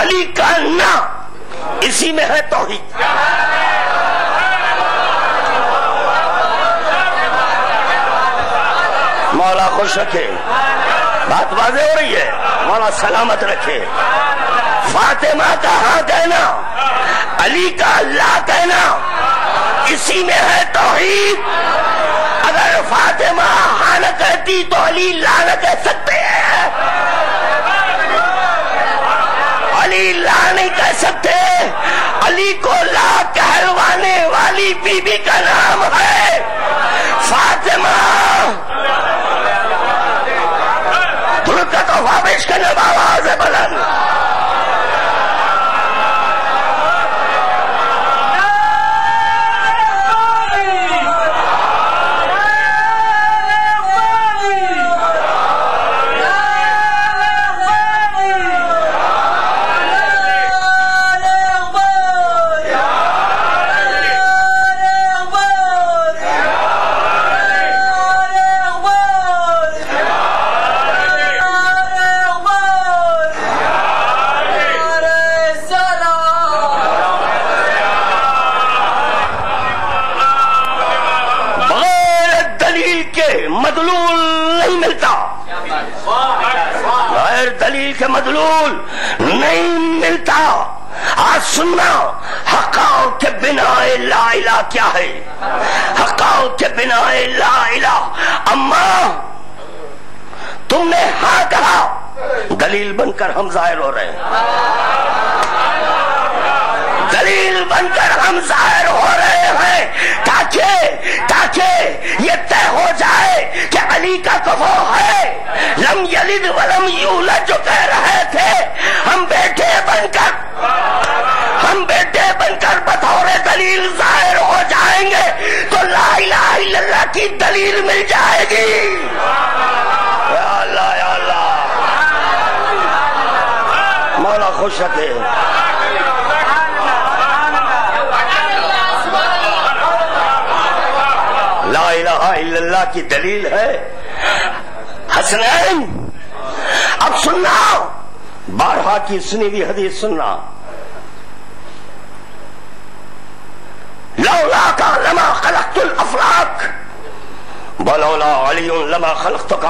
علی کا نہ، اسی میں ہے توحید۔ مولا خوش رکھے، بات واضح ہو رہی ہے، مولا سلامت رکھے۔ فاطمہ کا ہاں کہنا، علی کا لا کہنا، اسی میں ہے توحید۔ اگر فاطمہ ہاں نہ کہتی تو علی لا نہ کہہ سکتے ہیں، علی لا نہیں کہہ سکتے۔ علی کو لا کہلوانے والی بی بی کا نام ہے فاطمہ۔ درکت و وابش کا نام آواز ہے بلند۔ مدلول نہیں ملتا، غیر دلیل کے مدلول نہیں ملتا۔ آج سننا حقائق کے بنا لا الہ کیا ہے، حقائق کے بنا لا الہ۔ اما تم نے ہاں کہا، دلیل بن کر ہم ظاہر ہو رہے ہیں، دلیل بن کر ہم ظاہر ہو رہے ہیں، تاکہ یہ طے ہو جائے کہ علی کا کفو ہے۔ لم یلد ولم یولد جو کہہ رہے تھے، ہم بیٹے بن کر بطور دلیل ظاہر ہو جائیں گے تو لا الہ الا اللہ کی دلیل مل جائے گی. یا اللہ یا اللہ مولا خوش رکھے. لا الہ الا اللہ کی دلیل ہے حسنین. اب سننا بارہا کی سنی ہوئی حدیث سننا. لولا کا لما خلقت الافلاک ولولا علی لما خلقتک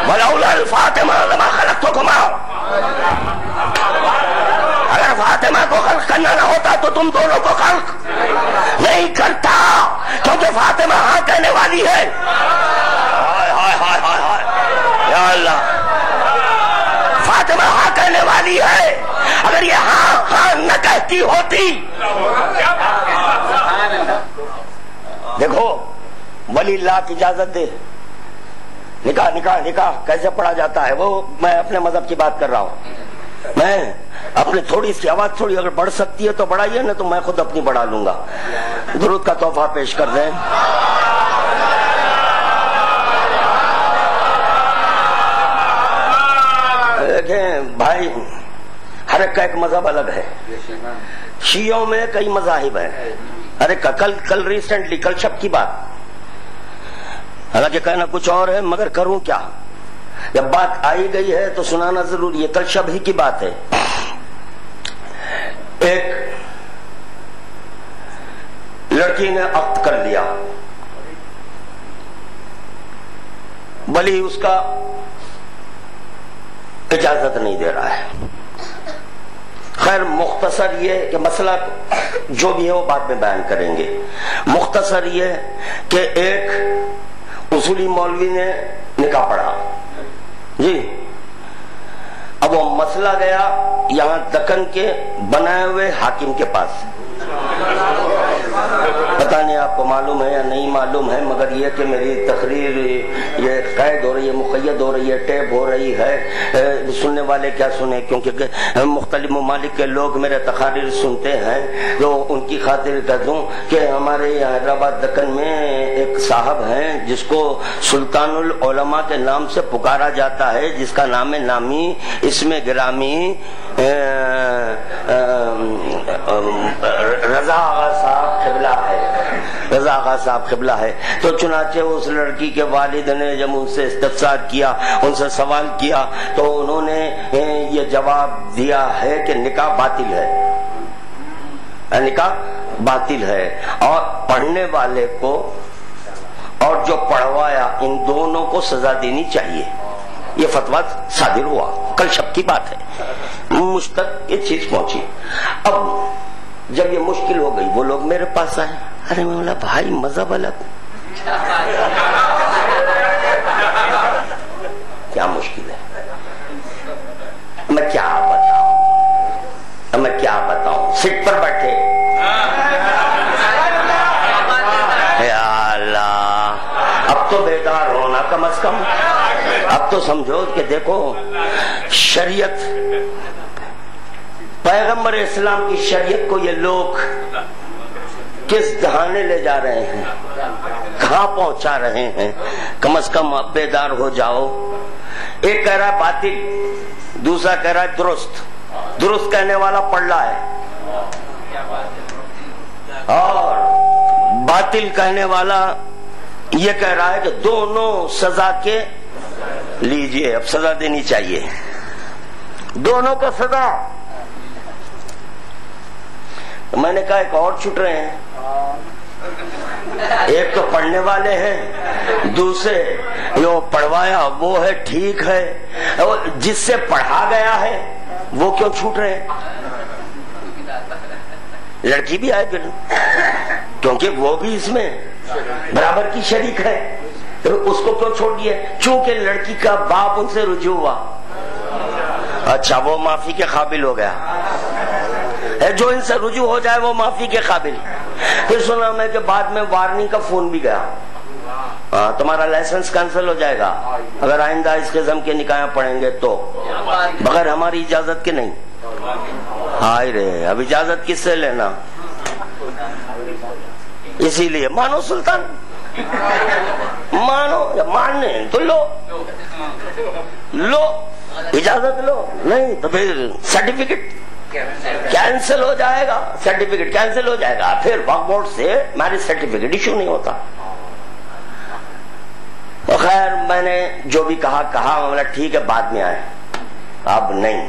ولولا الفاطمہ لما خلقتکما. اگر فاطمہ کو خلق کرنا نہ ہوتا تو تم دونوں کو خلق نہیں کرتا, کیونکہ فاطمہ ہاں کہنے والی ہے. ہائے ہائے ہائے ہائے ہائے یا اللہ, فاطمہ ہاں کہنے والی ہے. اگر یہ ہاں ہاں نہ کہتی ہوتی. دیکھو ولی اللہ کی اجازت دے. نکاح نکاح نکاح کیسے پڑھا جاتا ہے وہ میں اپنے مذہب کی بات کر رہا ہوں. میں اپنی تھوڑی سی آواز تھوڑی اگر بڑھ سکتی ہے تو بڑھائیے, نہ تو میں خود اپنی بڑھا لوں گا. درود کا تحفہ پیش کر دیں. دیکھیں بھائی, ہر ایک کا ایک مذہب الگ ہے. شیعوں میں کئی مذاہب ہیں. ارے کل ریسنٹلی کل شب کی بات, حالانکہ کہنا کچھ اور ہے مگر کروں کیا, جب بات آئی گئی ہے تو سنانا ضروری ہے. کل شب ہی کی بات ہے. ایک لڑکی نے عقد کر لیا, ولی اس کا اجازت نہیں دے رہا ہے. خیر مختصر یہ کہ مسئلہ جو بھی ہے وہ بعد میں بیان کریں گے. مختصر یہ کہ ایک اصولی مولوی نے نکاح پڑھا جی. اب وہ مسئلہ گیا یہاں دکن کے بنائے ہوئے حاکم کے پاس. پتہ نہیں آپ کو معلوم ہے یا نہیں معلوم ہے, مگر یہ کہ میری تقریر یہ قید ہو رہی ہے, مقید ہو رہی ہے, ٹیپ ہو رہی ہے. سننے والے کیا سنیں, کیونکہ مختلف ممالک کے لوگ میرے تقاریر سنتے ہیں. تو ان کی خاطر کہہ دوں کہ ہمارے حیدرآباد دکن میں ایک صاحب ہیں جس کو سلطان العلماء کے نام سے پکارا جاتا ہے, جس کا نام نامی اس میں گرامی رضا آغا صاحب قبلہ ہے. رضا آغا صاحب قبلہ ہے. تو چنانچہ اس لڑکی کے والد نے جب ان سے استفسار کیا, ان سے سوال کیا, تو انہوں نے یہ جواب دیا ہے کہ نکاح باطل ہے. نکاح باطل ہے اور پڑھنے والے کو اور جو پڑھوایا ان دونوں کو سزا دینی چاہیے. یہ فتویٰ صادر ہوا, کل شب کی بات ہے. مجھ تک یہ چیز پہنچی. اب جب یہ مشکل ہو گئی وہ لوگ میرے پاس آئے. ارے میں بولا بھائی مذہب الگ, کیا مشکل ہے, میں کیا بتاؤں, میں کیا بتاؤں. سیٹ پر بیٹھے یا اللہ, اب تو بیدار ہونا کم از کم. اب تو سمجھو کہ دیکھو شریعت, پیغمبر اسلام کی شریعت کو یہ لوگ کس دہانے لے جا رہے ہیں, کہاں پہنچا رہے ہیں. کم از کم اب بیدار ہو جاؤ. ایک کہہ رہا ہے باطل, دوسرا کہہ رہا ہے درست. درست کہنے والا پڑھ رہا ہے اور باطل کہنے والا یہ کہہ رہا ہے کہ دونوں سزا کے لیجئے. اب سزا دینی چاہیے دونوں کو سزا. میں نے کہا ایک اور چھٹ رہے ہیں, ایک تو پڑھنے والے ہیں, دوسرے جو پڑھوایا وہ ہے ٹھیک ہے, جس سے پڑھا گیا ہے وہ کیوں چھوٹ رہے ہیں. لڑکی بھی آئے پھر, کیونکہ وہ بھی اس میں برابر کی شریک ہے, تو اس کو کیوں چھوڑ دیا, چونکہ لڑکی کا باپ ان سے رجوع ہوا. اچھا وہ معافی کے قابل ہو گیا, جو ان سے رجوع ہو جائے وہ معافی کے قابل. پھر سنا میں کہ بعد میں وارننگ کا فون بھی گیا, تمہارا لائسنس کینسل ہو جائے گا اگر آئندہ اس قسم کے نکاح پڑھیں گے تو, بغیر ہماری اجازت کے نہیں. ہائے رے, اب اجازت کس سے لینا. اسی لیے مانو سلطان، مانو، ماننے تو لو، اجازت لو، نہیں تو پھر سرٹیفکیٹ کینسل ہو جائے گا، سرٹیفکیٹ کینسل ہو جائے گا، پھر وقف بورڈ سے میرج سرٹیفکیٹ ایشو نہیں ہوتا۔ تو خیر میں نے جو بھی کہا بولا ٹھیک ہے بعد میں آئے، اب نہیں،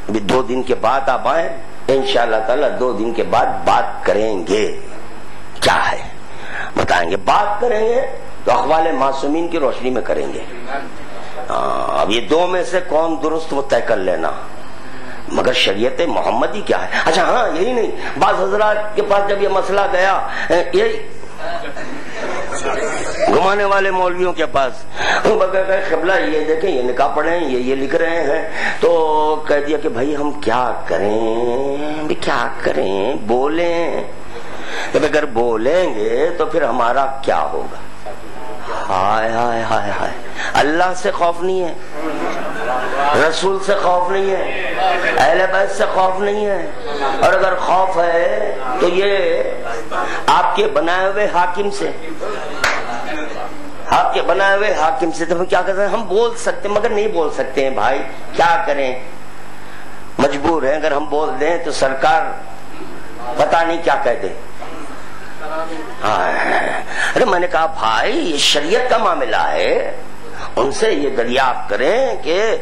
ابھی 2 دن کے بعد آپ آئیں، انشاءاللہ تعالی 2 دن کے بعد بات کریں گے، کیا ہے بتائیں گے، بات کریں گے تو احوال معصومین کی روشنی میں کریں گے۔ اب یہ 2 میں سے کون درست وہ طے کر لینا، مگر شریعت محمدی کیا ہے۔ اچھا ہاں یہی نہیں، بعض حضرات کے پاس جب یہ مسئلہ گیا، یہی گھمانے والے مولویوں کے پاس، قبلہ یہ دیکھیں یہ نکاح پڑھیں، یہ لکھ رہے ہیں، تو کہہ دیا کہ بھائی ہم کیا کریں، بولیں، جب اگر بولیں گے تو پھر ہمارا کیا ہوگا۔ ہائے ہائے ہائے ہائے، اللہ سے خوف نہیں ہے، رسول سے خوف نہیں ہے، اہل بیت سے خوف نہیں ہے، اور اگر خوف ہے تو یہ آپ کے بنائے ہوئے حاکم سے، آپ کے بنائے ہوئے حاکم سے۔ تو ہم کیا کرتے ہیں، ہم بول سکتے مگر نہیں بول سکتے ہیں، بھائی کیا کریں، مجبور ہیں، اگر ہم بول دیں تو سرکار پتہ نہیں کیا کہہ دے۔ ارے میں نے کہا بھائی یہ شریعت کا معاملہ ہے، ان سے یہ دریافت کریں کہ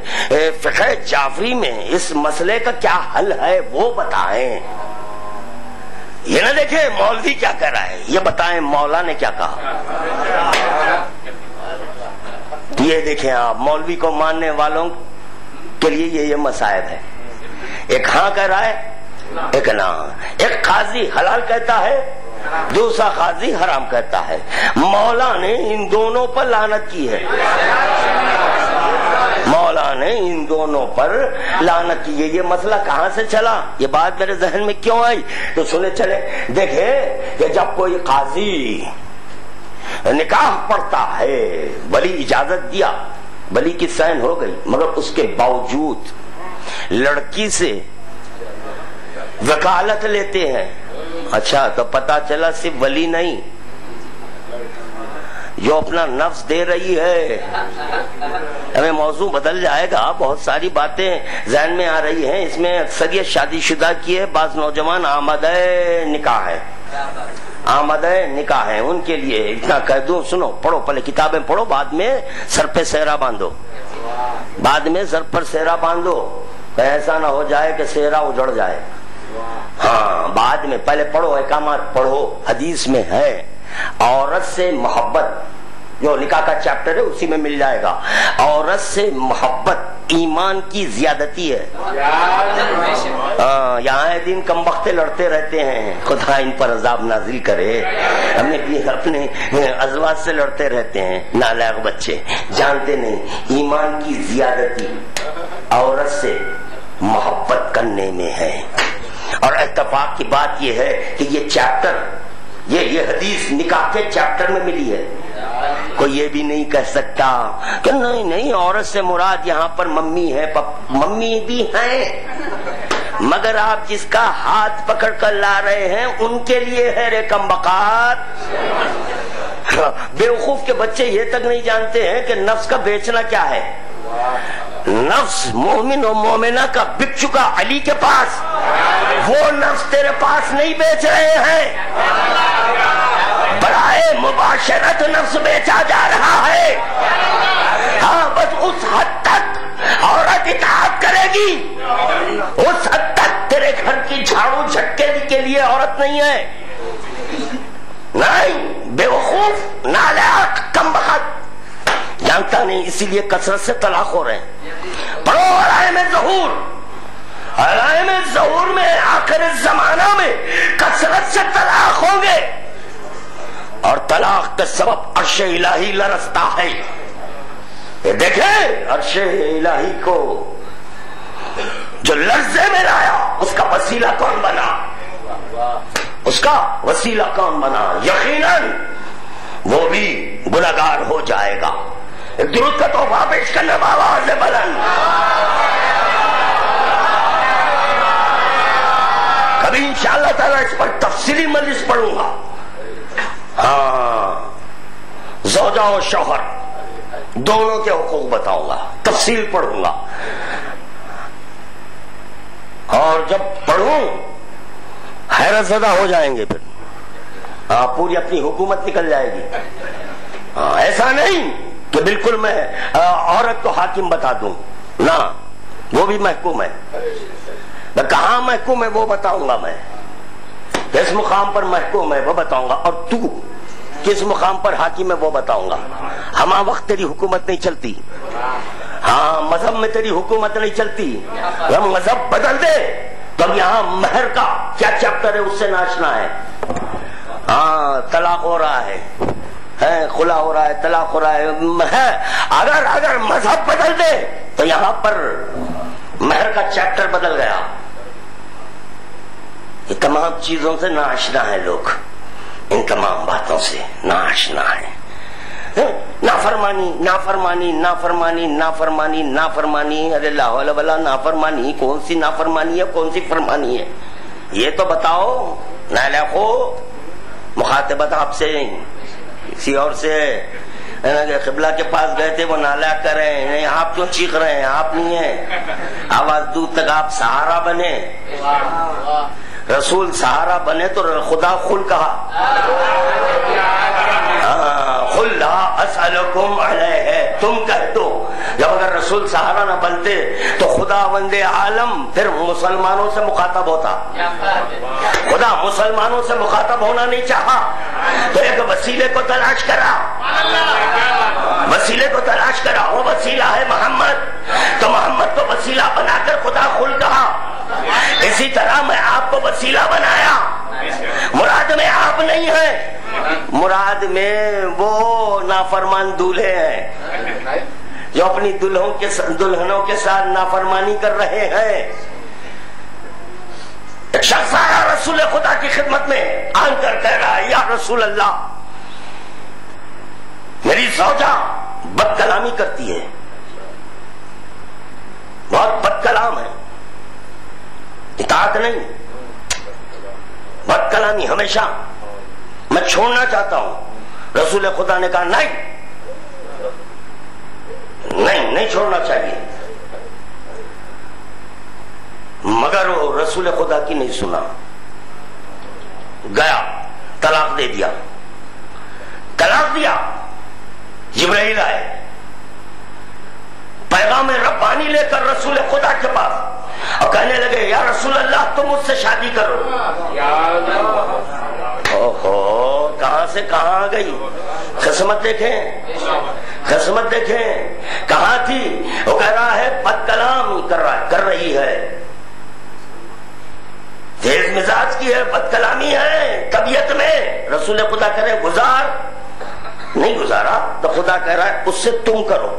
فقہ جعفری میں اس مسئلے کا کیا حل ہے وہ بتائیں، یہ نہ دیکھیں مولوی کیا کہہ رہا ہے، یہ بتائیں مولا نے کیا کہا۔ یہ دیکھیں آپ، مولوی کو ماننے والوں کے لیے یہ مسائب ہے، ایک ہاں کہہ رہا ہے، ایک نہ، ایک قاضی حلال کہتا ہے، دوسرا قاضی حرام کہتا ہے۔ مولا نے ان دونوں پر لعنت کی ہے، مولا نے ان دونوں پر لعنت کی ہے۔ یہ مسئلہ کہاں سے چلا، یہ بات میرے ذہن میں کیوں آئی، تو سنے چلے دیکھیں کہ جب کوئی قاضی نکاح پڑھتا ہے، ولی اجازت دیا، ولی کی سائن ہو گئی، مگر اس کے باوجود لڑکی سے وکالت لیتے ہیں، اچھا تو پتا چلا صرف ولی نہیں، جو اپنا نفس دے رہی ہے، ہمیں موضوع بدل جائے گا، بہت ساری باتیں ذہن میں آ رہی ہیں، اس میں اکثریت شادی شدہ کی ہے، بعض نوجوان آمدہ نکاح ہے، آمدہ نکاح ہے، ان کے لیے اتنا کہہ دوں، سنو پڑھو، پہلے کتابیں پڑھو، بعد میں سر پہ سہرا باندھو، بعد میں سر پر سہرا باندھو، ایسا نہ ہو جائے کہ سہرا اجڑ جائے۔ ہاں بعد میں پہلے پڑھو، احکامات پڑھو، حدیث میں ہے عورت سے محبت، جو نکاح کا چیپٹر ہے اسی میں مل جائے گا، عورت سے محبت ایمان کی زیادتی ہے۔ یہاں دن کم بختے لڑتے رہتے ہیں، خدا ان پر عذاب نازل کرے، اپنے ازواج سے لڑتے رہتے ہیں، نالائق بچے جانتے نہیں، ایمان کی زیادتی عورت سے محبت کرنے میں ہے۔ اور اتفاق کی بات یہ ہے کہ یہ چیپٹر، یہ حدیث نکاح کے چیپٹر میں ملی ہے۔ کوئی یہ بھی نہیں کہہ سکتا کہ نہیں عورت سے مراد یہاں پر ممی ہے، ممی بھی ہیں، مگر آپ جس کا ہاتھ پکڑ کر لا رہے ہیں ان کے لیے ہے رے کمبخت۔ بیوقوف کے بچے یہ تک نہیں جانتے ہیں کہ نفس کا بیچنا کیا ہے۔ نفس مومن و مومنہ کا بک چکا علی کے پاس، وہ نفس تیرے پاس نہیں بیچ رہے ہیں، برائے مباشرت نفس بیچا جا رہا ہے۔ ہاں بس اس حد تک عورت اطاعت کرے گی، اس حد تک تیرے گھر کی جھاڑو جھٹکے کے لیے عورت نہیں ہے۔ نہیں، بے وقوف، نالائق، کمبخت، جانتا نہیں، اسی لیے کثرت سے طلاق ہو رہے ہیں۔ پڑھو علائم ظہور، علائم ظہور میں آخر زمانہ میں کثرت سے طلاق ہوں گے، اور طلاق کے سبب عرش الہی لرزتا ہے۔ یہ دیکھیں عرش الہی کو جو لرزے میں لایا، اس کا وسیلہ کون بنا، اس کا وسیلہ کون بنا، یقیناً وہ بھی گنہگار ہو جائے گا۔ ایک درود کا تحفہ پیش کرنے والا آواز بلند، کبھی انشاءاللہ تعالی اس پر تفصیلی مجلس پڑھوں گا، خدا و شوہر دونوں کے حقوق بتاؤں گا، تفصیل پڑھوں گا، اور جب پڑھوں حیرت زدہ ہو جائیں گے، پھر پوری اپنی حکومت نکل جائے گی۔ ایسا نہیں کہ بالکل میں عورت کو حاکم بتا دوں، نہ، وہ بھی محکوم ہے، کہاں محکوم ہے وہ بتاؤں گا، میں کس مقام پر محکوم ہے وہ بتاؤں گا، اور تو کس مقام پر حاکم ہے وہ بتاؤں گا۔ ہما وقت تیری حکومت نہیں چلتی، ہاں مذہب میں تیری حکومت نہیں چلتی، ہم مذہب بدل دے تو اب یہاں مہر کا کیا چیپٹر ہے اس سے ناشنا ہے۔ ہاں طلاق ہو رہا ہے، خلا ہو رہا ہے، طلاق ہو رہا ہے، اگر مذہب بدل دے تو یہاں پر مہر کا چیپٹر بدل گیا۔ یہ تمام چیزوں سے ناشنا ہے لوگ، ان تمام باتوں سے ناشنا ہے۔ نافرمانی نافرمانی نافرمانی نافرمانی نافرمانی، ارے لا حول ولا نافرمانی، کون سی نافرمانی ہے، کون سی فرمانی ہے، یہ تو بتاؤ۔ نالائقو، مخاطبت آپ سے کسی اور سے، قبلہ کے پاس گئے تھے وہ نالائق کر رہے ہیں، نہیں آپ کیوں چیخ رہے ہیں، آپ نہیں ہیں، آواز دور تک آپ سہارا بنے، رسول سہارا بنے تو خدا خل کہا، خل لا اسألکم علیہ، تم کہہ دو۔ جب اگر رسول سہارا نہ بنتے تو خدا وند عالم پھر مسلمانوں سے مخاطب ہوتا، خدا مسلمانوں سے مخاطب ہونا نہیں چاہا تو ایک وسیلے کو تلاش کرا، وسیلے کو تلاش کرا، وہ وسیلہ ہے محمد، تو محمد کو وسیلہ بنا کر خدا خل کہا۔ اسی طرح میں آپ کو وسیلہ بنایا، مراد میں آپ نہیں ہیں، مراد میں وہ نافرمان دولہے ہیں جو اپنی دلہنوں کے ساتھ نافرمانی کر رہے ہیں۔ ایک شخص آیا رسول خدا کی خدمت میں، آن کر کہہ رہا ہے، یا رسول اللہ میری زوجہ بد کلامی کرتی ہے، بہت بد کلام ہے، اطاعت نہیں، بد کلامی ہمیشہ، میں چھوڑنا چاہتا ہوں۔ رسول خدا نے کہا نہیں چھوڑنا چاہیے، مگر وہ رسول خدا کی نہیں سنا، گیا طلاق دے دیا، طلاق دیا۔ جبرائیل آئے پیغام ربانی لے کر رسول خدا کے پاس اور کہنے لگے، یا رسول اللہ تم مجھ سے شادی کرو۔ اوہو، کہاں سے کہاں آ گئی، قسمت دیکھیں، قسمت دیکھیں، کہاں تھی، وہ کہہ رہا ہے بد کلام کر رہی ہے، تیز مزاج کی ہے، بد کلامی ہے طبیعت میں۔ رسول خدا کہہ رہے گزار، نہیں گزارا تو خدا کہہ رہا ہے اس سے تم کرو،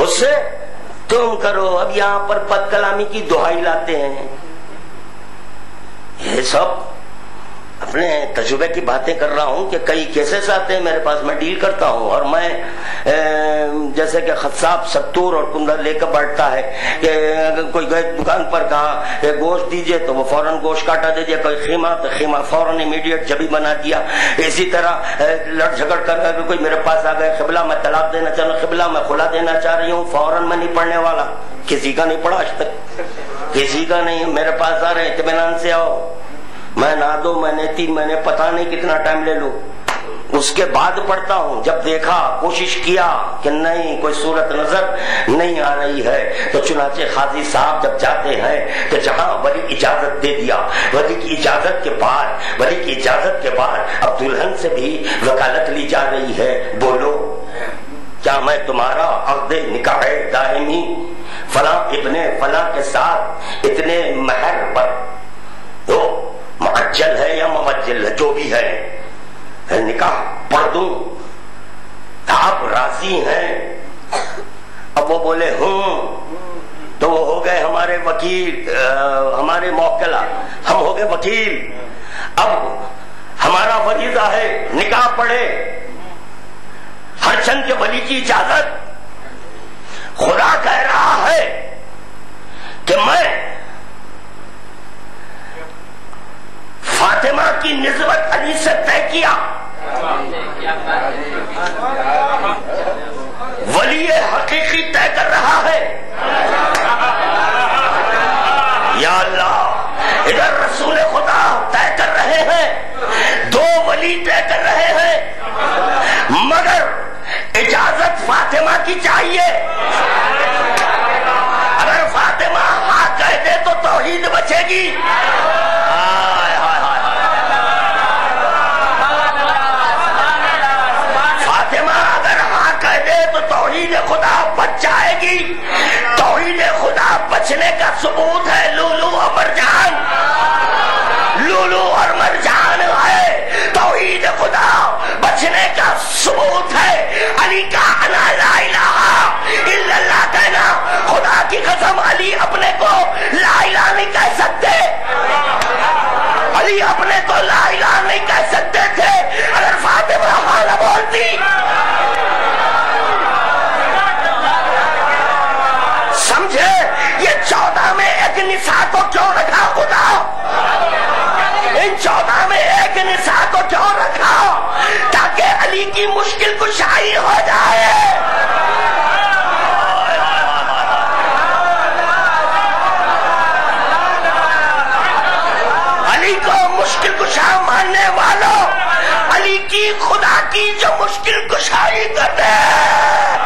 اس سے تم کرو۔ اب یہاں پر بد کلامی کی دہائی لاتے ہیں، یہ سب اپنے تجربے کی باتیں کر رہا ہوں کہ کئی کیسز آتے ہیں میرے پاس، میں ڈیل کرتا ہوں، اور میں جیسے کہ خطاب ستور اور کندر لے کر بیٹھتا ہے کہ اگر کوئی گئے دکان پر کہا کہ گوشت دیجئے تو وہ فوراً گوشت کاٹا دے دیا، کوئی خیمہ تو خیمہ فوراً امیڈیٹ جبھی بنا دیا۔ اسی طرح لڑ جھگڑ کر کوئی میرے پاس آ گئے، قبلہ میں طلاق دینا چاہ رہا ہوں، قبلہ میں خلا دینا چاہ رہی ہوں، فوراً میں نہیں پڑھنے والا، کسی کا نہیں پڑھا آج تک، کسی کا نہیں، میرے پاس آ رہے ہیں اطمینان سے آؤ، میں نہ 2 مہینے 3 مہینے پتہ نہیں کتنا ٹائم لے لوں، اس کے بعد پڑھتا ہوں۔ جب دیکھا، کوشش کیا کہ نہیں کوئی صورت نظر نہیں آ رہی ہے تو چنانچہ قاضی صاحب جب جاتے ہیں تو جہاں ولی اجازت دے دیا، ولی کی اجازت کے بعد اب دلہن سے بھی وکالت لی جا رہی ہے، بولو کیا میں تمہارا عقد نکاح دائمی فلاں ابن فلاں کے ساتھ اتنے مہر پر تو معجل ہے یا موجل ہے، جو بھی ہے، نکاح پڑھ دوں، آپ راضی ہیں؟ اب وہ بولے ہوں، تو وہ ہو گئے ہمارے وکیل، ہمارے موکلہ، ہم ہو گئے وکیل، اب ہمارا فریضہ ہے نکاح پڑھے، ہر چند کے ولی کی اجازت۔ خدا کہہ رہا ہے کہ میں فاطمہ کی نسبت علی سے طے کیا، ولی حقیقی طے کر رہا ہے. یا اللہ ادھر رسول خدا طے کر رہے ہیں, دو ولی طے کر رہے ہیں, مگر اجازت فاطمہ کی چاہیے. اگر فاطمہ ہاں کہہ دے تو توحید بچے گی. فاطمہ اگر ہاں کہہ دے تو توحید خدا بچ جائے گی. توحید خدا بچنے کا ثبوت ہے لولو اور مرجان. لولو اور مرجان ہے توحید خدا بچنے کا ثبوت ہے. علی کا انا لا الہ الا اللہ کہنا, خدا کی قسم علی اپنے کو لا الہ نہیں کہہ سکتے. علی اپنے کو لا الہ نہیں کہہ سکتے تھے اگر فاطمہ ہاں نہ بولتی. سمجھے یہ 14 میں ایک نساء کو کیوں رکھا خدا؟ ان 14 میں ایک نساء کو کیوں رکھا؟ تاکہ علی کی مشکل کشائی ہو جائے. علی کو مشکل کشا ماننے والوں, علی کی خدا کی جو مشکل کشائی کرتے ہیں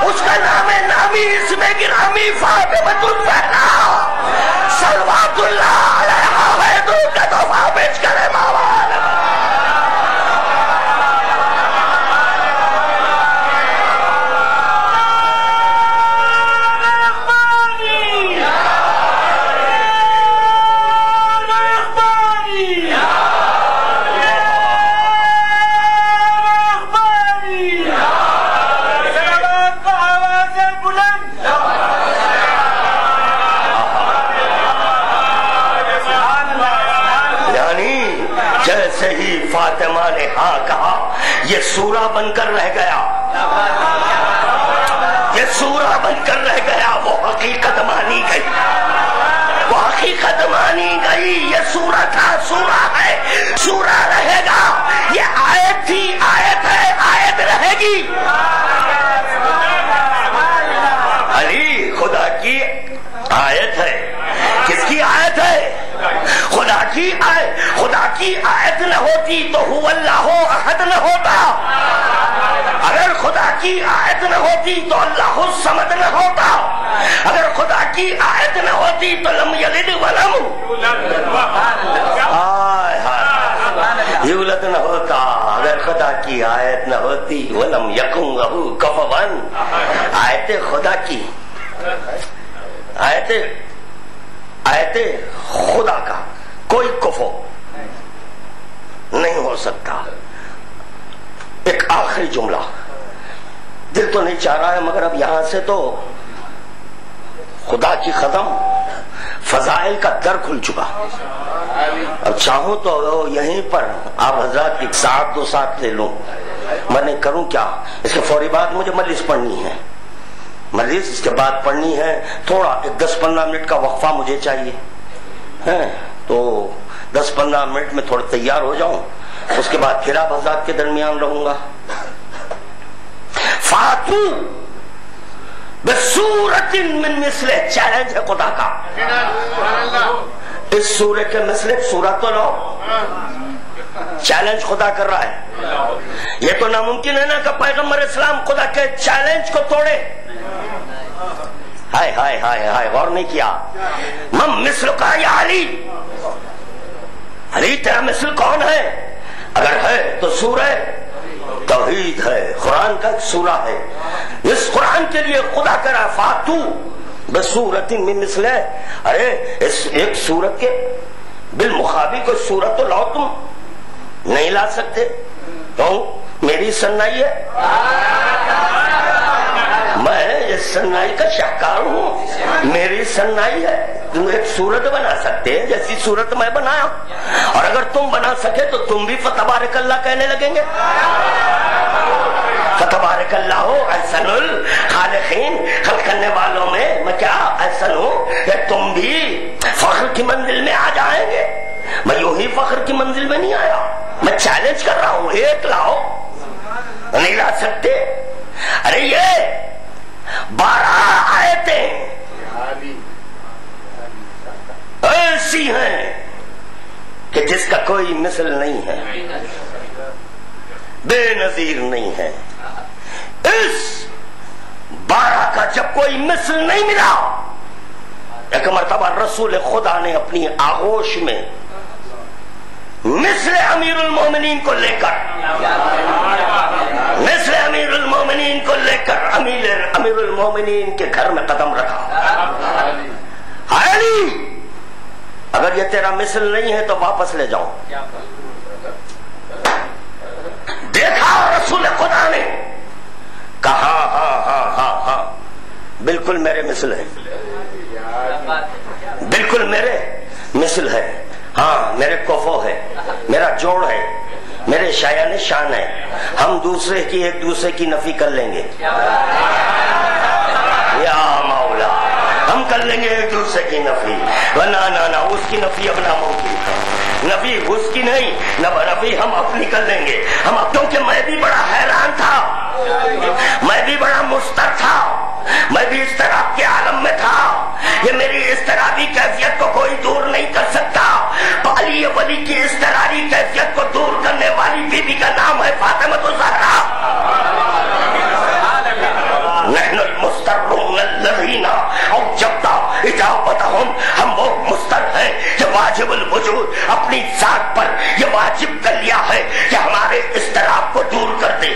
اس کا نام نامی اس میں گرامی فاطمۃ الزہرا صلوات اللہ علیہا ہے. تو کا تحفہ پیش کرے بابا. جیسے ہی فاطمہ نے ہاں کہا یہ سورہ بن کر رہ گیا. یہ سورہ بن کر رہ گیا. وہ حقیقت مانی گئی. وہ حقیقت مانی گئی. یہ سورہ تھا, سورہ ہے, سورہ رہے گا. یہ آیت تھی, آیت ہے, آیت رہے گی. علی خدا کی آیت ہے. کس کی آیت ہے؟ خدا کی آیت. خدا کی آیت نہ ہوتی تو هو اللہ احد نہ ہوتا. اگر خدا کی آیت نہ ہوتی تو اللہ الصمد نہ ہوتا. اگر خدا کی آیت نہ ہوتی تو لم یلد ولم یولد نہ ہوتا. اگر خدا کی آیت نہ ہوتی ولم یکن لہ کفوا. آیت خدا کی, آیت خدا کا کوئی کفو نہیں ہو سکتا. ایک آخری جملہ, دل تو نہیں چاہ رہا ہے مگر اب یہاں سے تو خدا کی قدم فضائل کا در کھل چکا. اب چاہوں تو یہیں پر آپ حضرات ایک ساتھ 2 ساتھ لے لوں. میں نے کروں کیا, اس کے فوری بعد مجھے مجلس پڑھنی ہے. مجلس اس کے بعد پڑھنی ہے. تھوڑا ایک 10-15 منٹ کا وقفہ مجھے چاہیے ہے, تو 10-15 منٹ میں تھوڑا تیار ہو جاؤں. اس کے بعد پھر آپ حضرات کے درمیان رہوں گا. فاتو بصورت من مثلہ, چیلنج ہے خدا کا. اس سورہ کے مثل سورہ تو لو. چیلنج خدا کر رہا ہے. یہ تو ناممکن ہے نا کہ پیغمبر اسلام خدا کے چیلنج کو توڑے. ہائے ہائے ہائے ہائے, غور نہیں کیا. من مثل کا یا علی, علی تیرا مثل کون ہے؟ اگر ہے تو سورہ توحید ہے, قرآن کا ایک سورہ ہے. اس قرآن کے لیے خدا کرا فاتو بصورت من مثلہ. ارے اس ایک سورت کے بالمخابی کوئی سورت تو لاؤ, تم نہیں لا سکتے. کیوں؟ میری سنائی ہے, میں اس سنائی کا شاہکار ہوں. میری سنائی ہے. تم ایک صورت بنا سکتے ہیں جیسی صورت میں بنایا, اور اگر تم بنا سکے تو تم بھی فتبارک اللہ کہنے لگیں گے. فتبارک اللہ ہو احسن الخالقین, خلق کرنے والوں میں کیا احسن ہوں کہ تم بھی فخر کی منزل میں آ جائیں گے. میں ہی فخر کی منزل میں نہیں آیا. میں چیلنج کر رہا ہوں, ایک لاؤ. نہیں لا سکتے. ارے یہ 12 آیتیں ایسی ہیں کہ جس کا کوئی مثل نہیں ہے, بے نظیر نہیں ہے. اس 12 کا جب کوئی مثل نہیں ملا, ایک مرتبہ رسول خدا نے اپنی آغوش میں مثل امیر المومنین کو لے کر امیر المومنین کے گھر میں قدم رکھا. علی, اگر یہ تیرا مثل نہیں ہے تو واپس لے جاؤ. دیکھا رسول خدا نے, کہا ہاں بالکل میرے مثل ہے, بالکل میرے مثل ہے. ہاں میرے کوفو ہے, میرا جوڑ ہے, میرے شایان شان ہے. ہم دوسرے کی ایک دوسرے کی نفی کر لیں گے یا مولا, ہم کر لیں گے ایک دوسرے کی نفی. نا اس کی نفی اب ناممکن ہے. نفی اس کی نہیں, نفی ہم اپنی کر لیں گے. ہم کیونکہ میں بھی بڑا حیران تھا, میں بھی بڑا مستر تھا, میں بھی اضطراب کے عالم میں تھا. یہ میری اضطرابی کیفیت کو کوئی دور نہیں کر سکتا. علی ولی کی اضطرابی کیفیت کو دور کرنے والی بیوی کا نام ہے فاطمہ الزہرا. نحن المسترون الذین اوجبنا اجابتہم, ہم وہ مستر ہیں کہ واجب الوجود اپنی ذات پر یہ واجب کر لیا ہے کہ ہمارے اضطراب کو دور کر دے.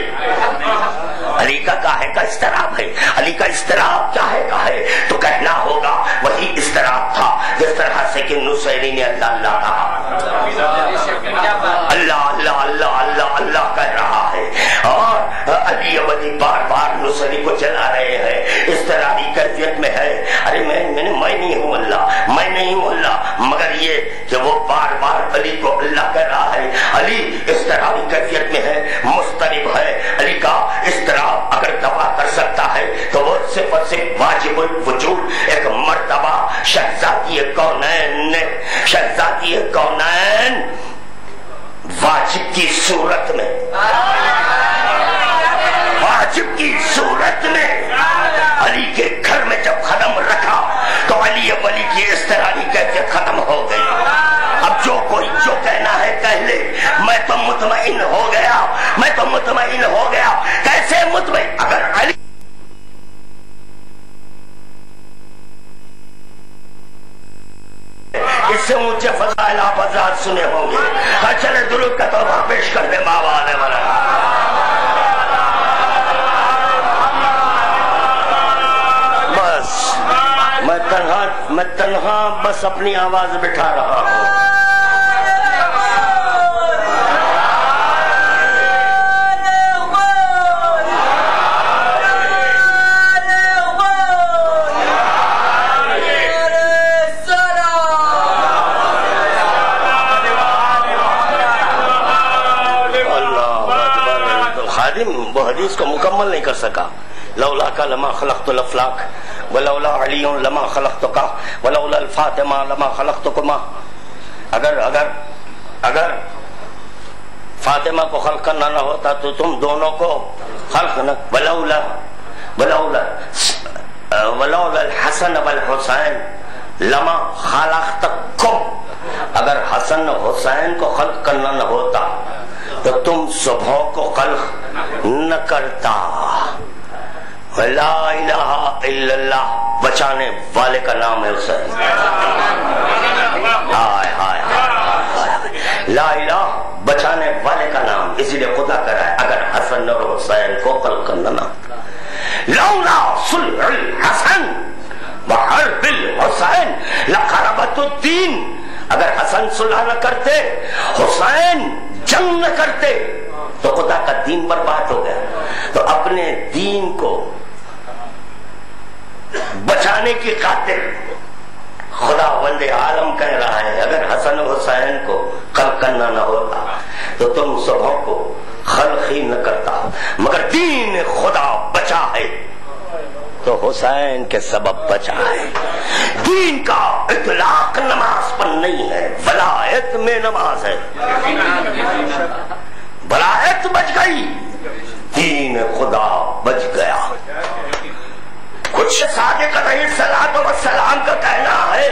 علی کا کاہے کا اضطراب ہے, علی کا اضطراب چاہے کا ہے تو کہنا ہوگا وہی اضطراب تھا جس طرح سے کہ نصیری نے اللہ اللہ کہا, اللہ اللہ اللہ اللہ اللہ کہہ رہا ہے, اور علی ولی بار بار نصیری کو چلا رہے ہیں, اضطرابی کیفیت میں ہے. ارے میں نہیں ہوں اللہ, میں نہیں ہوں اللہ, مگر یہ کہ وہ بار بار علی کو اللہ کہہ رہا ہے. علی اضطرابی کیفیت میں ہے, مضطرب ہے. علی کا اضطراب اگر دبا کر سکتا ہے تو وہ صرف اور صرف واجب الوجود ایک مرتبہ شہزادی کونین واجب کی صورت میں, واجب کی صورت میں علی کے گھر میں جب قدم رکھا تو علی ولی کی اضطرابی کیفیت ختم ہو گئی. اب جو کوئی جو کہنا ہے کہہ لے, میں تو مطمئن ہو گیا, میں تو مطمئن ہو گیا. کیسے مطمئن؟ اگر علی اس سے اونچے فضائل آپ حضرات سنے ہوں گے. چلے درود کا توبہ پیش کر دے بابا نے والا. بس میں تنہا بس اپنی آواز بٹھا رہا ہوں. وہ حدیث کو مکمل نہیں کر سکا. لولا کا لما خلقت الافلاک ولولا علی لما خلقتک ولولا الفاطمہ لما خلقتکما. اگر فاطمہ کو خلق کرنا نہ ہوتا تو تم دونوں کو خلق نہ. ولولا الحسن والحسین لما خلقتکم. اگر حسن حسین کو خلق کرنا نہ ہوتا تو تم صبح کو خلق نہ کرتا. لا الہ الا اللہ, بچانے والے کا نام ہے حسین. ہائے ہائے لا الہ, بچانے والے کا نام. اسی لیے خدا کہہ رہا ہے اگر حسن اور حسین کو خلق کرنا نہ, لولا صلح الحسن وحرب الحسین لقربت الدین. اگر حسن صلح نہ کرتے, حسین جنگ نہ کرتے تو خدا کا دین برباد ہو گیا. تو اپنے دین کو بچانے کی خاطر خدا وند عالم کہہ رہا ہے اگر حسن و حسین کو خلق کرنا نہ ہوتا تو تم صبح کو خلق ہی نہ کرتا, مگر دین خدا بچا ہے. تو حسین کے سبب بچا ہے۔ دین کا اطلاق نماز پر نہیں ہے، ولایت میں نماز ہے۔ ولایت بچ گئی، دین خدا بچ گیا۔ کچھ صادق علیہ الصلوۃ والسلام کا کہنا ہے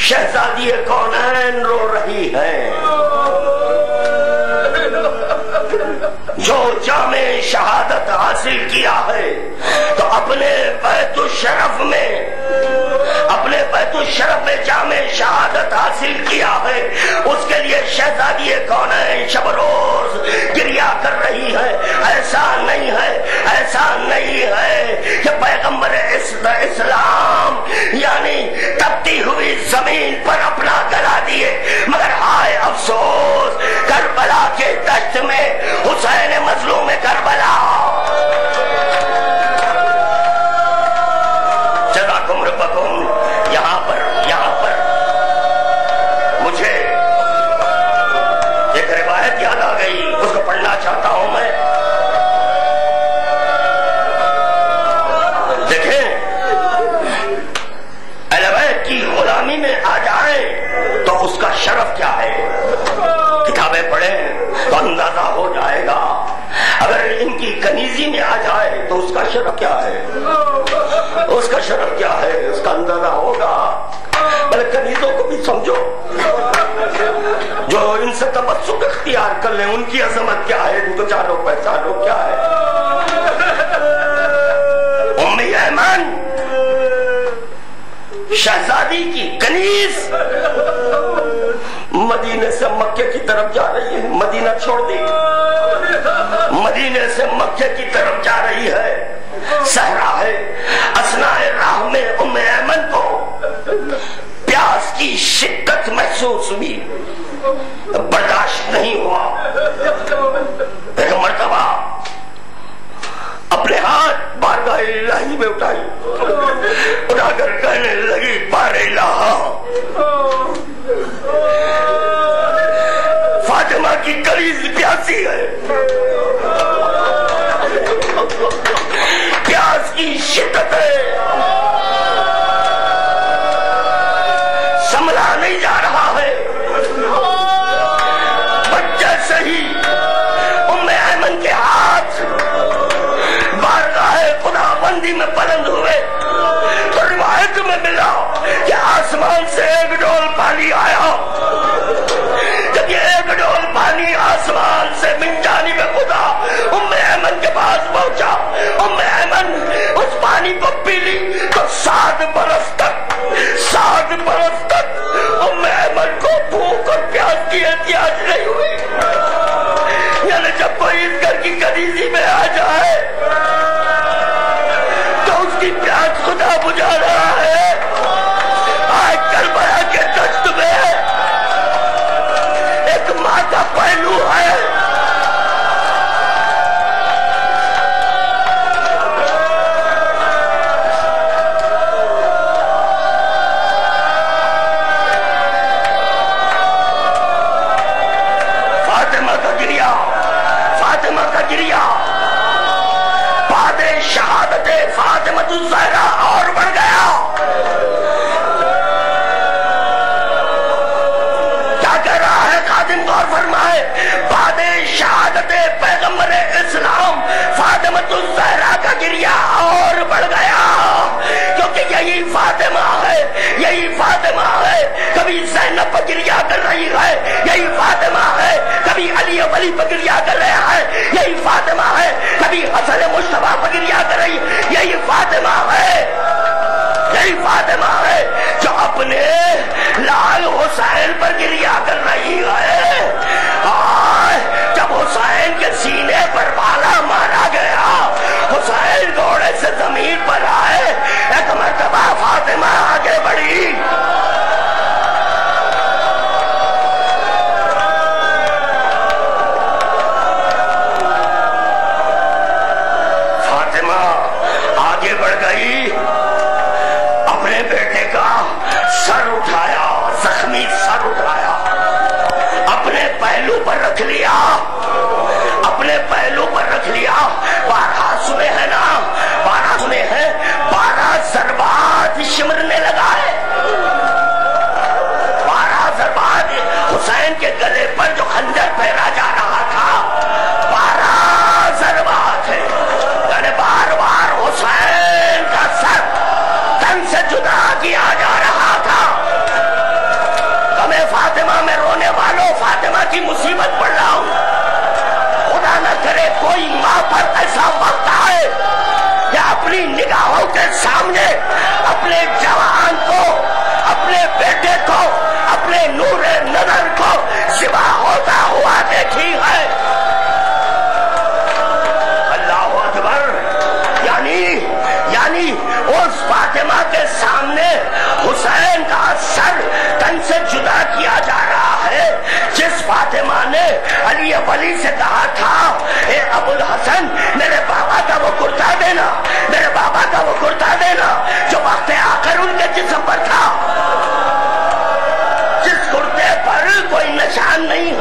شہزادی کونین رو رہی ہے، جو جامع شہادت حاصل کیا ہے تو اپنے بیت الشرف میں جامع شہادت حاصل کیا ہے، اس کے لیے شہزادی کونین شب روز گریہ کر رہی ہے۔ ایسا نہیں ہے کہ پیغمبر اسلام یعنی تپتی ہوئی زمین پر اپنا گلا دیے، مگر ہائے افسوس کربلا کے دشت میں حسین مظلوم کربلا۔ جزاکم ربکم۔ یہاں پر مجھے ایک روایت یاد آ گئی، اس کو پڑھنا چاہتا ہوں میں۔ دیکھیں، اہل بیت کی غلامی میں آ جائیں تو اس کا شرف کیا ہے، کتابیں پڑھیں تو اندازہ ہو جائے گا۔ اگر ان کی کنیزی میں آ جائے تو اس کا شرف کیا ہے، اس کا شرف کیا ہے، اس کا اندازہ ہوگا۔ بلکہ کنیزوں کو بھی سمجھو، جو ان سے تمسک اختیار کر لیں، ان کی عظمت کیا ہے، ان کو جانو پہچانو کیا ہے۔ ام ایمن شہزادی کی کنیز مدینے سے مکے کی طرف جا رہی ہے، مدینہ چھوڑ دی، مدینے سے مکے کی طرف جا رہی ہے، صحرا ہے۔ اثناء راہ میں ام ایمن کو پیاس کی شدت محسوس ہوئی، برداشت نہیں ہوا۔ ایک مرتبہ اپنے ہاتھ بارگاہ الہی میں اٹھا کر کہنے لگی، بار الہ، فاطمہ کی کنیز پیاسی ہے، پیاس کی شدت ہے، سنبھلا نہیں جا رہا ہے۔ بچے سے ہی ام ایمن کے ہاتھ بارگاہ خدا بندی میں بلند ہوئے تو روایت میں ملا کہ آسمان سے ایک ڈول پانی آیا۔ جب یہ ایک ڈول پانی آسمان سے من جانب خدا ام ایمن کے پاس پہنچا، ام ایمن مریضی میں آ جائے تو اس کی پیاس خدا بجھا رہا ہے. آج کربلا کے دشت میں ایک ماں کا پہلو ہے. بعد شہادت فاطمہ الزہرا اور بڑھ گیا. کیا کہہ رہا ہے خادم؟ غور فرمائے. بعد شہادت پیغمبر اسلام فاطمہ الزہرا کا گریہ اور بڑھ گیا، کیونکہ یہی فاطمہ ہے، یہی فاطمہ ہے کبھی زینب پر گریہ کر رہی ہے، یہی فاطمہ ہے کبھی علی ولی پر گریہ کر رہا ہے، یہی فاطمہ ہے کبھی حسن مصطفیٰ پر گریہ کر رہی، یہی فاطمہ ہے، یہی فاطمہ ہے جو اپنے لال حسین پر گریہ کر رہی ہے. جب حسین کے سینے پر بھالا مارا گیا، حسین گھوڑے سے زمین پر آئے، ایک مرتبہ فاطمہ آگے بڑھی. فاطمہ آگے بڑھ گئی، اپنے بیٹے کا سر اٹھایا، زخمی سر اٹھایا، اپنے پہلو پر رکھ لیا، اپنے پہلو پر رکھ لیا. 12 سنے ہیں نا، 12 سنے ہیں، 12 ضربات شمرنے لگا ہے. 12 ضربات حسین کے گلے پر جو خنجر پھیرا جا رہا تھا، 12 ضربات ہے. یعنی بار بار حسین کا سر تن سے جدا کیا جا رہا تھا. تمہیں فاطمہ میں رونے والوں، فاطمہ کی مصیبت پڑھ رہا ہوں. خدا نہ کرے کوئی ماں پر ایسا وقت آئے کہ اپنی نگاہوں کے سامنے اپنے جوان کو، اپنے بیٹے کو، اپنے نور نظر کو ذبح ہوتا ہوا دیکھی ہے. اللہ اکبر. یعنی اس فاطمہ کے سامنے حسین کا سر تن سے جدا کیا جا رہا ہے، جس فاطمہ نے علی ولی سے کہا تھا اے ابو الحسن میرے بابا کا وہ کرتا دینا، میرے بابا کا وہ کرتا دینا جو وقت آخر ان کے جسم پر تھا، جس کرتے پر کوئی نشان نہیں